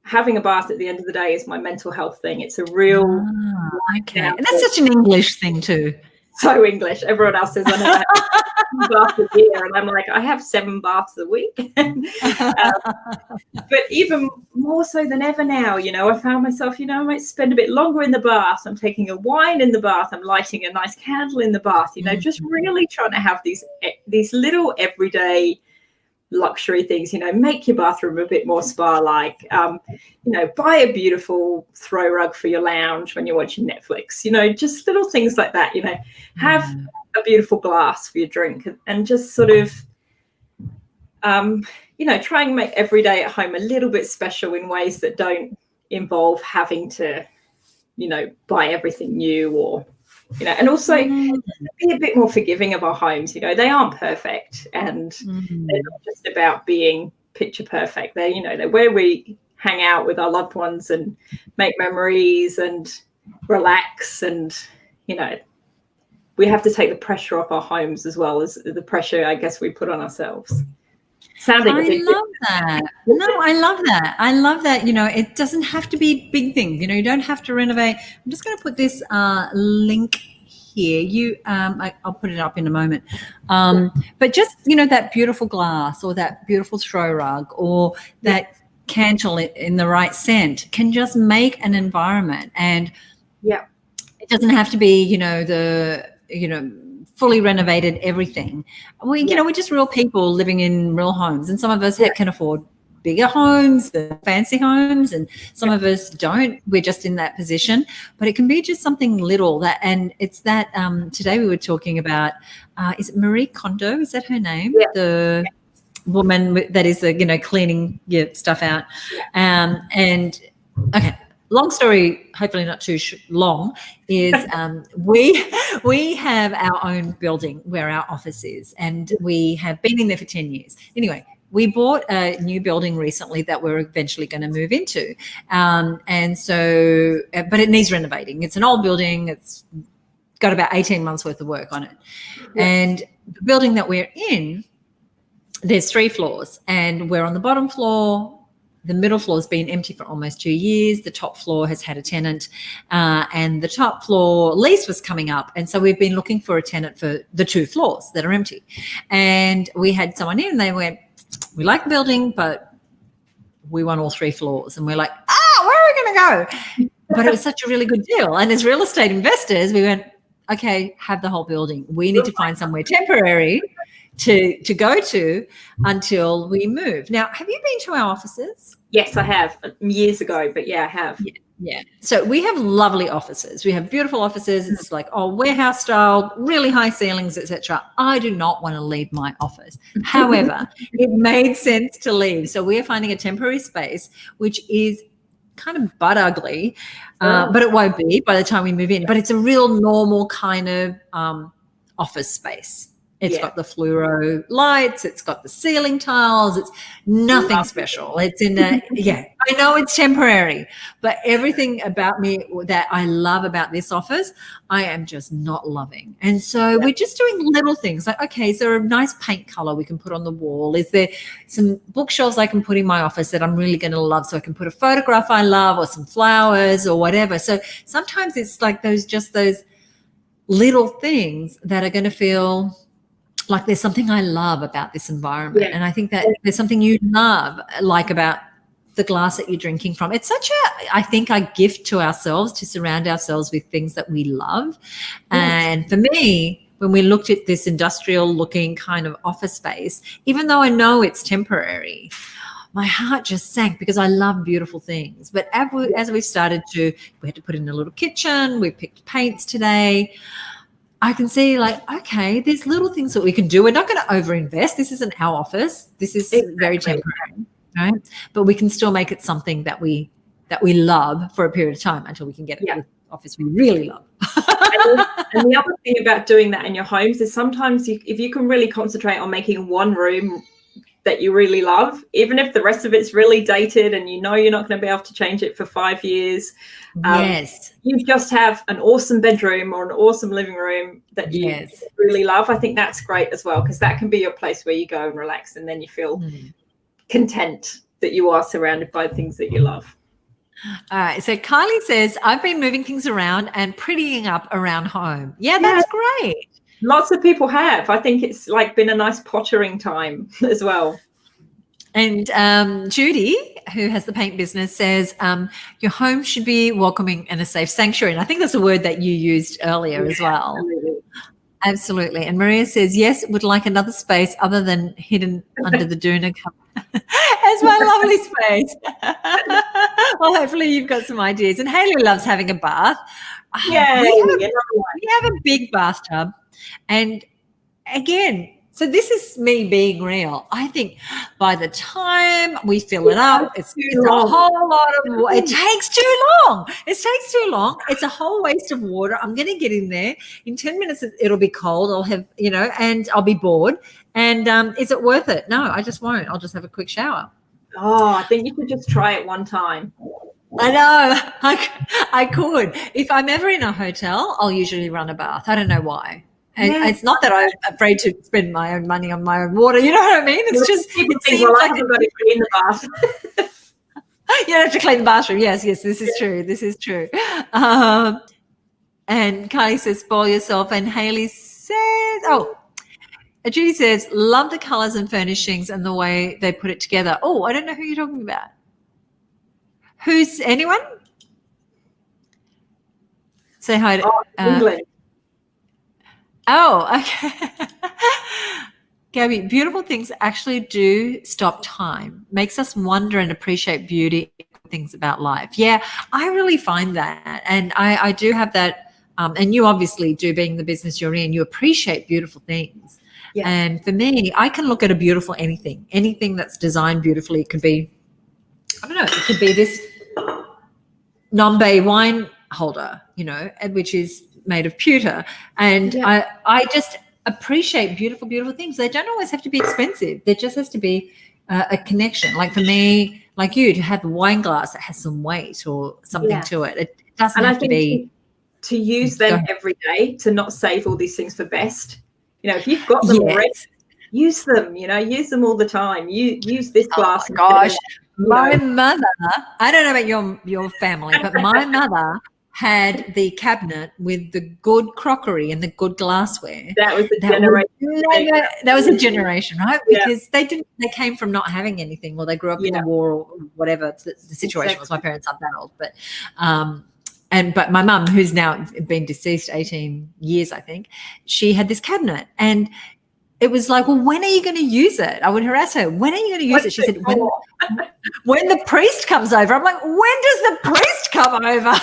B: having a bath at the end of the day is my mental health thing. It's a real
A: and that's such an English thing too.
B: So English. Everyone else says I never have 2 baths a year, and I'm like, I have 7 baths a week. But even more so than ever now, I found myself, I might spend a bit longer in the bath. I'm taking a wine in the bath. I'm lighting a nice candle in the bath. Just really trying to have these little everyday luxury things. Make your bathroom a bit more spa-like. Buy a beautiful throw rug for your lounge when you're watching Netflix. Just little things like that. Have a beautiful glass for your drink, and just sort of try and make every day at home a little bit special in ways that don't involve having to buy everything new, or and also be a bit more forgiving of our homes. They aren't perfect, and they're not just about being picture perfect. They're where we hang out with our loved ones and make memories and relax, and we have to take the pressure off our homes as well as the pressure, I guess, we put on ourselves. Sounding
A: I love that. No, I love that. I love that. It doesn't have to be big things. You don't have to renovate. I'm just going to put this link here. I'll put it up in a moment. But just, that beautiful glass or that beautiful throw rug or that candle in the right scent can just make an environment. And it doesn't have to be, fully renovated everything. We're just real people living in real homes, and some of us can afford bigger homes, the fancy homes, and some of us don't. We're just in that position, but it can be just something little and it's that today we were talking about is it Marie Kondo, is that her name? The woman that is cleaning your stuff out. And okay, long story, hopefully not too long, is we have our own building where our office is, and we have been in there for 10 years. Anyway, we bought a new building recently that we're eventually going to move into. And so, but it needs renovating. It's an old building. It's got about 18 months worth of work on it. And the building that we're in, there's 3 floors, and we're on the bottom floor. The middle floor has been empty for almost 2 years. The top floor has had a tenant, and the top floor lease was coming up. And so we've been looking for a tenant for the 2 floors that are empty. And we had someone in, and they went, we like the building, but we want all 3 floors. And we're like, where are we going to go? But it was such a really good deal. And as real estate investors, we went, okay, have the whole building. We need to find somewhere temporary to go to until we move. Now, have you been to our offices?
B: Yes, I have, years ago, but I have.
A: Yeah. So we have lovely offices. We have beautiful offices. It's like, warehouse style, really high ceilings, etc. I do not want to leave my office. However, it made sense to leave. So we are finding a temporary space, which is kind of butt ugly, but it won't be by the time we move in. But it's a real normal kind of office space. It's got the fluoro lights. It's got the ceiling tiles. It's nothing special. It's in I know it's temporary, but everything about me that I love about this office, I am just not loving. And so we're just doing little things like, okay, is there a nice paint color we can put on the wall? Is there some bookshelves I can put in my office that I'm really going to love, so I can put a photograph I love or some flowers or whatever. So sometimes it's like those little things that are going to feel like there's something I love about this environment. And I think that there's something you love, like about the glass that you're drinking from. It's such a gift to ourselves to surround ourselves with things that we love. And for me, when we looked at this industrial looking kind of office space, even though I know it's temporary, my heart just sank because I love beautiful things. But as we've started we had to put in a little kitchen. We picked paints today. I can see okay, there's little things that we can do. We're not going to overinvest. This isn't our office. This is very temporary, right? But we can still make it something that we love for a period of time until we can get an office we really love.
B: And the other thing about doing that in your homes is sometimes if you can really concentrate on making one room that you really love, even if the rest of it's really dated and you're not going to be able to change it for 5 years. You just have an awesome bedroom or an awesome living room that you really love. I think that's great as well, because that can be your place where you go and relax, and then you feel content that you are surrounded by things that you love.
A: All right. So Kylie says, I've been moving things around and prettying up around home. Yeah, that's great.
B: Lots of people have. I think it's been a nice pottering time as well.
A: And Judy, who has the paint business, says your home should be welcoming and a safe sanctuary. And I think that's a word that you used earlier as well. Absolutely. And Maria says, yes, would like another space other than hidden under the doona cover as my lovely space. Well, hopefully you've got some ideas. And Haley loves having a bath. We have a big bathtub. And again, so this is me being real. I think by the time we fill it up, it's a whole lot of water. It takes too long. It's a whole waste of water. I'm going to get in there. In 10 minutes, it'll be cold. I'll have, and I'll be bored. And is it worth it? No, I just won't. I'll just have a quick shower.
B: Oh, I think you should just try it one time.
A: I know. I could. If I'm ever in a hotel, I'll usually run a bath. I don't know why. And it's not that I'm afraid to spend my own money on my own water. You know what I mean? It's just
B: people think, well, I haven't got to clean the bath.
A: You don't have to clean the bathroom. Yes, this is true. This is true. And Kylie says, spoil yourself. And Haley says, Judy says, love the colours and furnishings and the way they put it together. Oh, I don't know who you're talking about. Who's anyone? Say hi to
B: England.
A: Okay. Gabby, beautiful things actually do stop time, makes us wonder and appreciate beauty things about life. Yeah, I really find that. And I do have that. And you obviously do, being the business you're in, you appreciate beautiful things. Yeah. And for me, I can look at a beautiful anything that's designed beautifully. It could be, I don't know, it could be this Nombe wine holder, which is made of pewter. And I just appreciate beautiful, beautiful things. They don't always have to be expensive. There just has to be a connection. Like for me, like you, to have a wine glass that has some weight or something to it. It doesn't have to be.
B: To use them every day, to not save all these things for best. If you've got them already, use them, use them all the time. Use this glass.
A: Oh my gosh. My mother, I don't know about your family, but my mother had the cabinet with the good crockery and the good glassware.
B: That was generation.
A: That was a generation, right? Because they came from not having anything, or they grew up in the war or whatever the situation was. My parents aren't that old, but but my mum, who's now been deceased 18 years, I think, she had this cabinet, and it was like, well, when are you going to use it? I would harass her. When are you going to use it? She said, when the priest comes over. I'm like, when does the priest come over?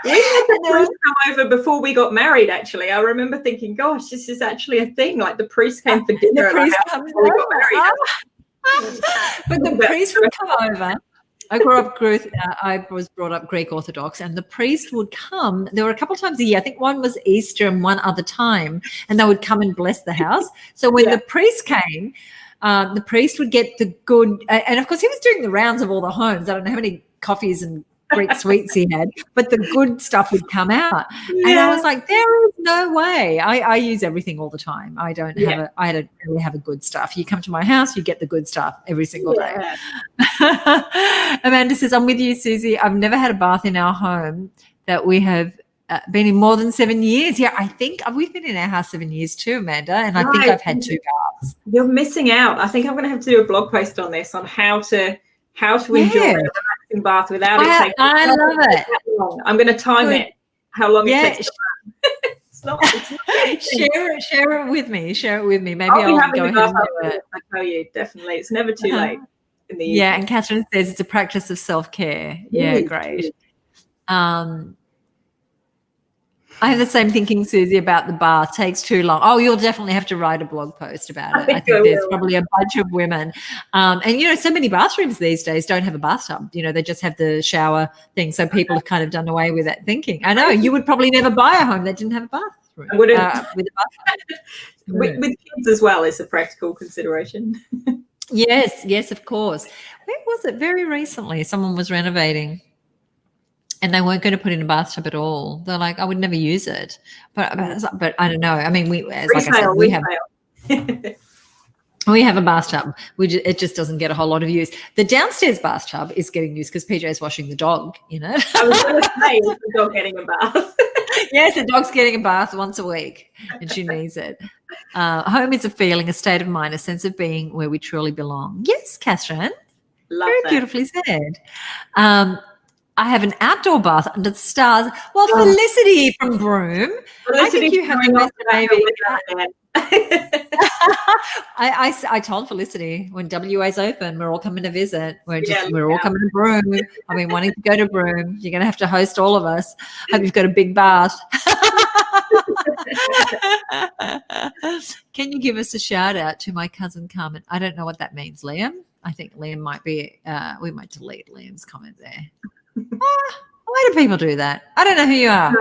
B: We had the priest come over before we got married, actually. I remember thinking, gosh, this is actually a thing. Like the priest came for dinner.
A: The priest comes
B: before we got married.
A: But the priest would come over. I was brought up Greek Orthodox, and the priest would come. There were a couple of times a year. I think one was Easter and one other time, and they would come and bless the house. So when the priest came, the priest would get the good, and of course he was doing the rounds of all the homes. I don't know how many coffees and Greek sweets he had, but the good stuff would come out. And I was like, there is no way. I use everything all the time. I don't really have a good stuff. You come to my house, you get the good stuff every single day. Amanda says, I'm with you, Susie. I've never had a bath in our home that we have been in more than 7 years. Yeah, I think we've been in our house 7 years too, Amanda, and I think I've had 2 baths.
B: You're missing out. I think I'm going to have to do a blog post on this, on how to enjoy a relaxing bath without it taking.
A: I love it.
B: I'm going to time it. How long it takes. It's not
A: share it with me. Maybe
B: I'll
A: go ahead and do it.
B: I tell you, definitely, it's never too late in the evening.
A: Yeah, and Catherine says it's a practice of self-care. Yeah, great. I have the same thinking, Susie, about the bath. Takes too long. Oh, you'll definitely have to write a blog post about it. I think there's probably a bunch of women. And, so many bathrooms these days don't have a bathtub. They just have the shower thing. So people have kind of done away with that thinking. I know. You would probably never buy a home that didn't have a bathroom.
B: I wouldn't. With a bathtub. With kids as well, it's a practical consideration.
A: Yes, of course. Where was it? Very recently, someone was renovating, and they weren't going to put in a bathtub at all. They're like, I would never use it. But I don't know. I mean, we have a bathtub. It just doesn't get a whole lot of use. The downstairs bathtub is getting used because PJ is washing the dog in it.
B: I was going to say, is the dog getting a bath?
A: Yes, the dog's getting a bath once a week, and she needs it. Home is a feeling, a state of mind, a sense of being where we truly belong. Yes, Catherine. Very beautifully said. I have an outdoor bath under the stars. Well, Felicity from Broome, I think you have the best baby. I told Felicity when WA's open, we're all coming to visit. We're all coming to Broome. I've been wanting to go to Broome. You're going to have to host all of us. Hope you've got a big bath. Can you give us a shout out to my cousin Carmen? I don't know what that means, Liam. I think Liam might be. We might delete Liam's comment there. Why do people do that? I don't know who you are,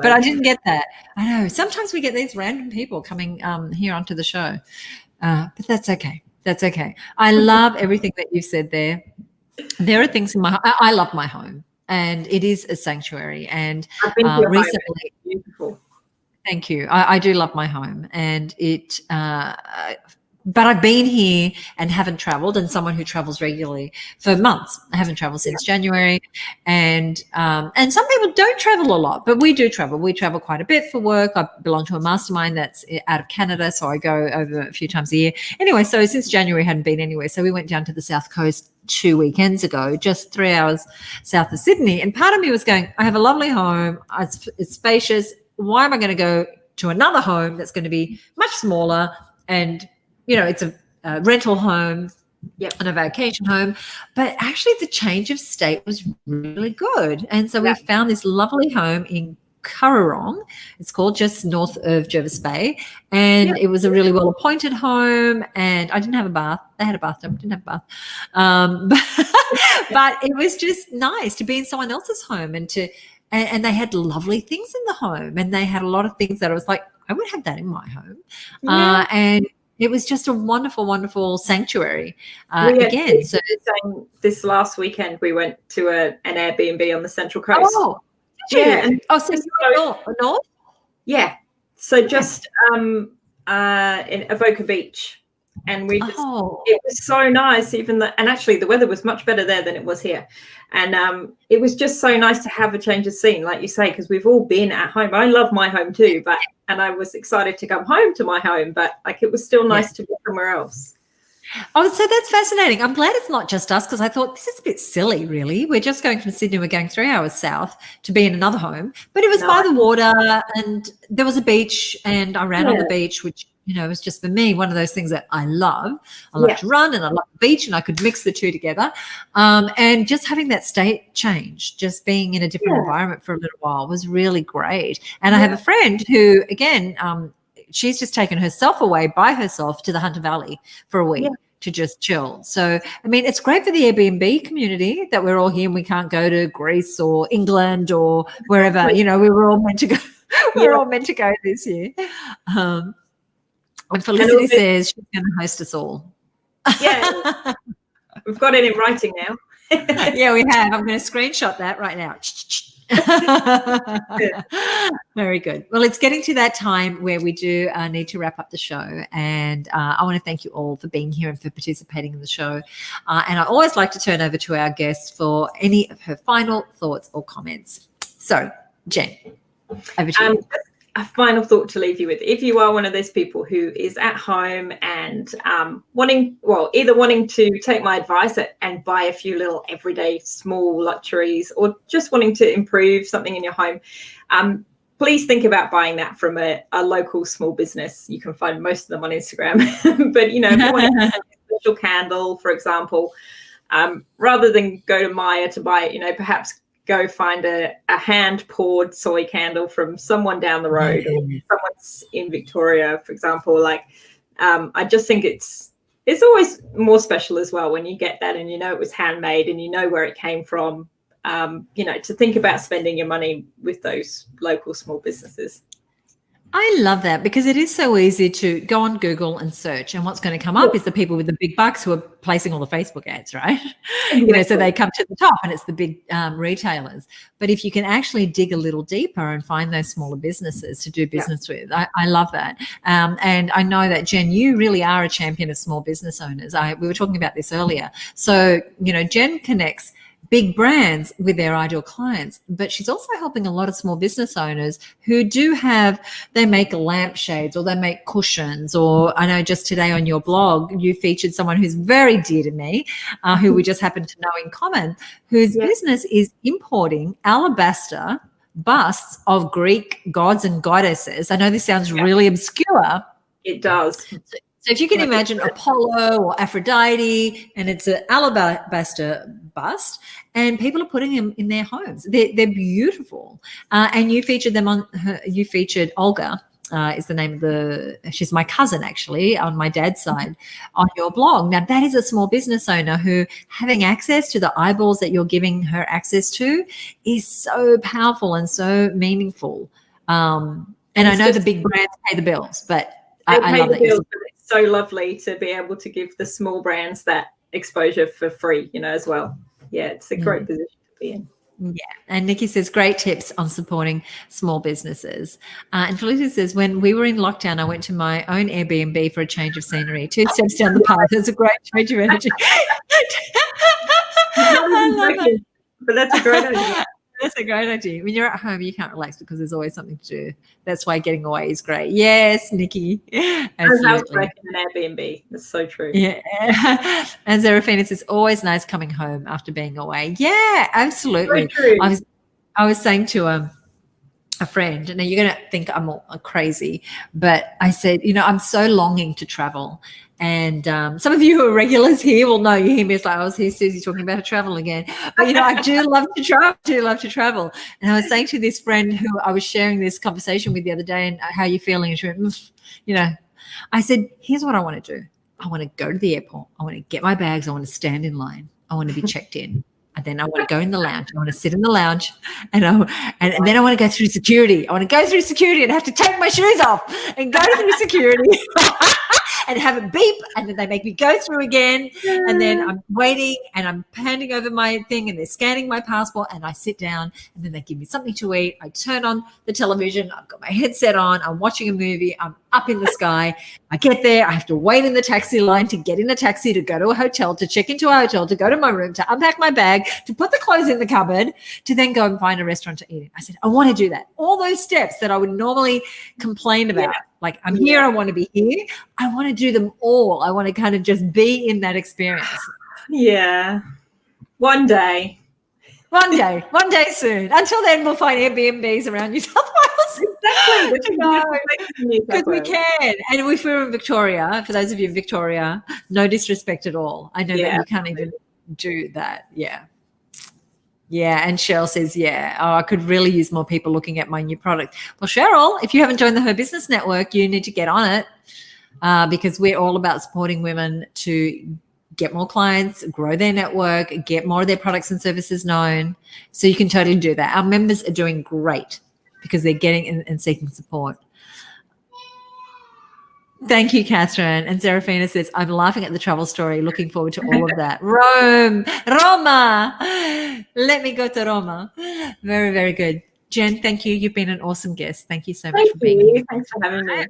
A: but I didn't get that. I know sometimes we get these random people coming here onto the show, but that's okay. That's okay. I love everything that you've said there. There are things in my I love my home, and it is a sanctuary. And
B: I've been to recently, beautiful.
A: Thank you. I do love my home, and but I've been here and haven't traveled, and someone who travels regularly for months. I haven't traveled since January, and some people don't travel a lot, but we do travel. We travel quite a bit for work. I belong to a mastermind that's out of Canada, so I go over a few times a year. Anyway, so since January, I hadn't been anywhere. So we went down to the South Coast 2 weekends ago, just 3 hours south of Sydney. And part of me was going, I have a lovely home. It's spacious. Why am I going to go to another home that's going to be much smaller? And, it's a rental home and a vacation home. But actually the change of state was really good. And so we found this lovely home in Currarong. It's called, just north of Jervis Bay. And it was a really well-appointed home. And I didn't have a bath. They had a bathtub. Didn't have a bath. But it was just nice to be in someone else's home and they had lovely things in the home. And they had a lot of things that I was like, I would have that in my home. And it was just a wonderful, wonderful sanctuary. Again, so
B: this last weekend we went to an Airbnb on the Central Coast.
A: Oh, and north.
B: Yeah, so just in Avoca Beach, and we just it was so nice. And actually the weather was much better there than it was here, and it was just so nice to have a change of scene, like you say, because we've all been at home. I love my home too, and I was excited to come home to my home, but it was still nice to be somewhere else.
A: Oh, so that's fascinating. I'm glad it's not just us, because I thought this is a bit silly, really. We're just going from Sydney, we're going 3 hours south to be in another home. But it was by the water, and there was a beach, and I ran on the beach, which, was just for me one of those things that I love. I love to run and I love the beach, and I could mix the two together. And just having that state change, just being in a different environment for a little while was really great. And I have a friend who, again, she's just taken herself away by herself to the Hunter Valley for a week to just chill. So, I mean, it's great for the Airbnb community that we're all here and we can't go to Greece or England or wherever, we were all meant to go. We were all meant to go this year. And Felicity says she's going to host us all.
B: Yeah, we've got it in writing now.
A: Yeah, we have. I'm going to screenshot that right now. Very good. Well, it's getting to that time where we do need to wrap up the show, and I want to thank you all for being here and for participating in the show. And I always like to turn over to our guest for any of her final thoughts or comments. So, Jen, over to you.
B: A final thought to leave you with: if you are one of those people who is at home and either wanting to take my advice and buy a few little everyday small luxuries, or just wanting to improve something in your home, please think about buying that from a local small business. You can find most of them on Instagram. But, if you want a special candle, for example, rather than go to Maya to buy it, perhaps go find a hand-poured soy candle from someone down the road, or someone's in Victoria, for example. I just think it's always more special as well when you get that and it was handmade and where it came from. To think about spending your money with those local small businesses.
A: I love that, because it is so easy to go on Google and search, and what's going to come up is the people with the big bucks who are placing all the Facebook ads, right? So they come to the top, and it's the big retailers. But if you can actually dig a little deeper and find those smaller businesses to do business with, I love that. And I know that, Jen, you really are a champion of small business owners. We were talking about this earlier. So, Jen connects big brands with their ideal clients, but she's also helping a lot of small business owners who they make lampshades or they make cushions, or I know just today on your blog, you featured someone who's very dear to me, who we just happen to know in common, whose business is importing alabaster busts of Greek gods and goddesses. I know this sounds really obscure.
B: It does.
A: So if you can imagine Apollo or Aphrodite, and it's an alabaster bust, and people are putting them in their homes. They're beautiful. And you featured them you featured Olga, is the name of she's my cousin actually on my dad's side, on your blog. Now that is a small business owner who, having access to the eyeballs that you're giving her access to, is so powerful and so meaningful. And I know the big brands pay the bills, but I love that.
B: It's so lovely to be able to give the small brands that exposure for free, as well. Yeah, it's a great position to be in.
A: Yeah. And Nikki says, great tips on supporting small businesses. And Felicia says, when we were in lockdown, I went to my own Airbnb for a change of scenery. 2 steps down the path. It's a great change of energy. I love that.
B: But that's a great idea.
A: That's a great idea. When you're at home, you can't relax because there's always something to do. That's why getting away is great. Yes, Nikki.
B: Absolutely. An Airbnb. That's so true.
A: Yeah. And Zerafina says, always nice coming home after being away. Yeah, absolutely.
B: True.
A: I was saying to a friend, now you're going to think I'm all crazy, but I said, I'm so longing to travel. And some of you who are regulars here will know, you hear me, it's like, here's Suzi talking about her travel again. But, I do love to travel. And I was saying to this friend who I was sharing this conversation with the other day, and how are you feeling? And she went, I said, here's what I want to do. I want to go to the airport. I want to get my bags. I want to stand in line. I want to be checked in. And then I want to go in the lounge. I want to sit in the lounge, and then I want to go through security. I want to go through security and have to take my shoes off and go through security and have it beep, and then they make me go through again. And then I'm waiting and I'm handing over my thing, and they're scanning my passport, and I sit down, and then they give me something to eat. I turn on the television. I've got my headset on. I'm watching a movie. I'm up in the sky. I get there. I have to wait in the taxi line to get in a taxi, to go to a hotel, to check into a hotel, to go to my room, to unpack my bag, to put the clothes in the cupboard, to then go and find a restaurant to eat in. I said, I want to do that. All those steps that I would normally complain about. Yeah. Like, I'm here, I want to be here. I want to do them all. I want to kind of just be in that experience.
B: Yeah. One day soon. Until then, we'll find Airbnbs around New South Wales. Exactly. Because we can. And if we're in Victoria, for those of you in Victoria, no disrespect at all. I know that you can't even do that. Yeah. Yeah. And Cheryl says, I could really use more people looking at my new product. Well, Cheryl, if you haven't joined the Her Business Network, you need to get on it, because we're all about supporting women to get more clients, grow their network, get more of their products and services known. So you can totally do that. Our members are doing great because they're getting and seeking support. Thank you, Catherine. And Serafina says, I'm laughing at the travel story, looking forward to all of that. Roma. Let me go to Roma. Very, very good. Jen, thank you. You've been an awesome guest. Thank you so much for being here. Thanks for having me.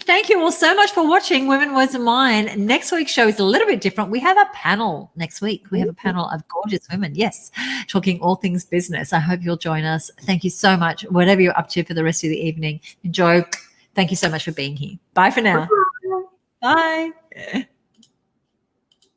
A: Thank you all so much for watching Women, Words and Wine. Next week's show is a little bit different. We have a panel next week. We have a panel of gorgeous women, yes, talking all things business. I hope you'll join us. Thank you so much. Whatever you're up to for the rest of the evening, enjoy. Thank you so much for being here. Bye for now. Bye.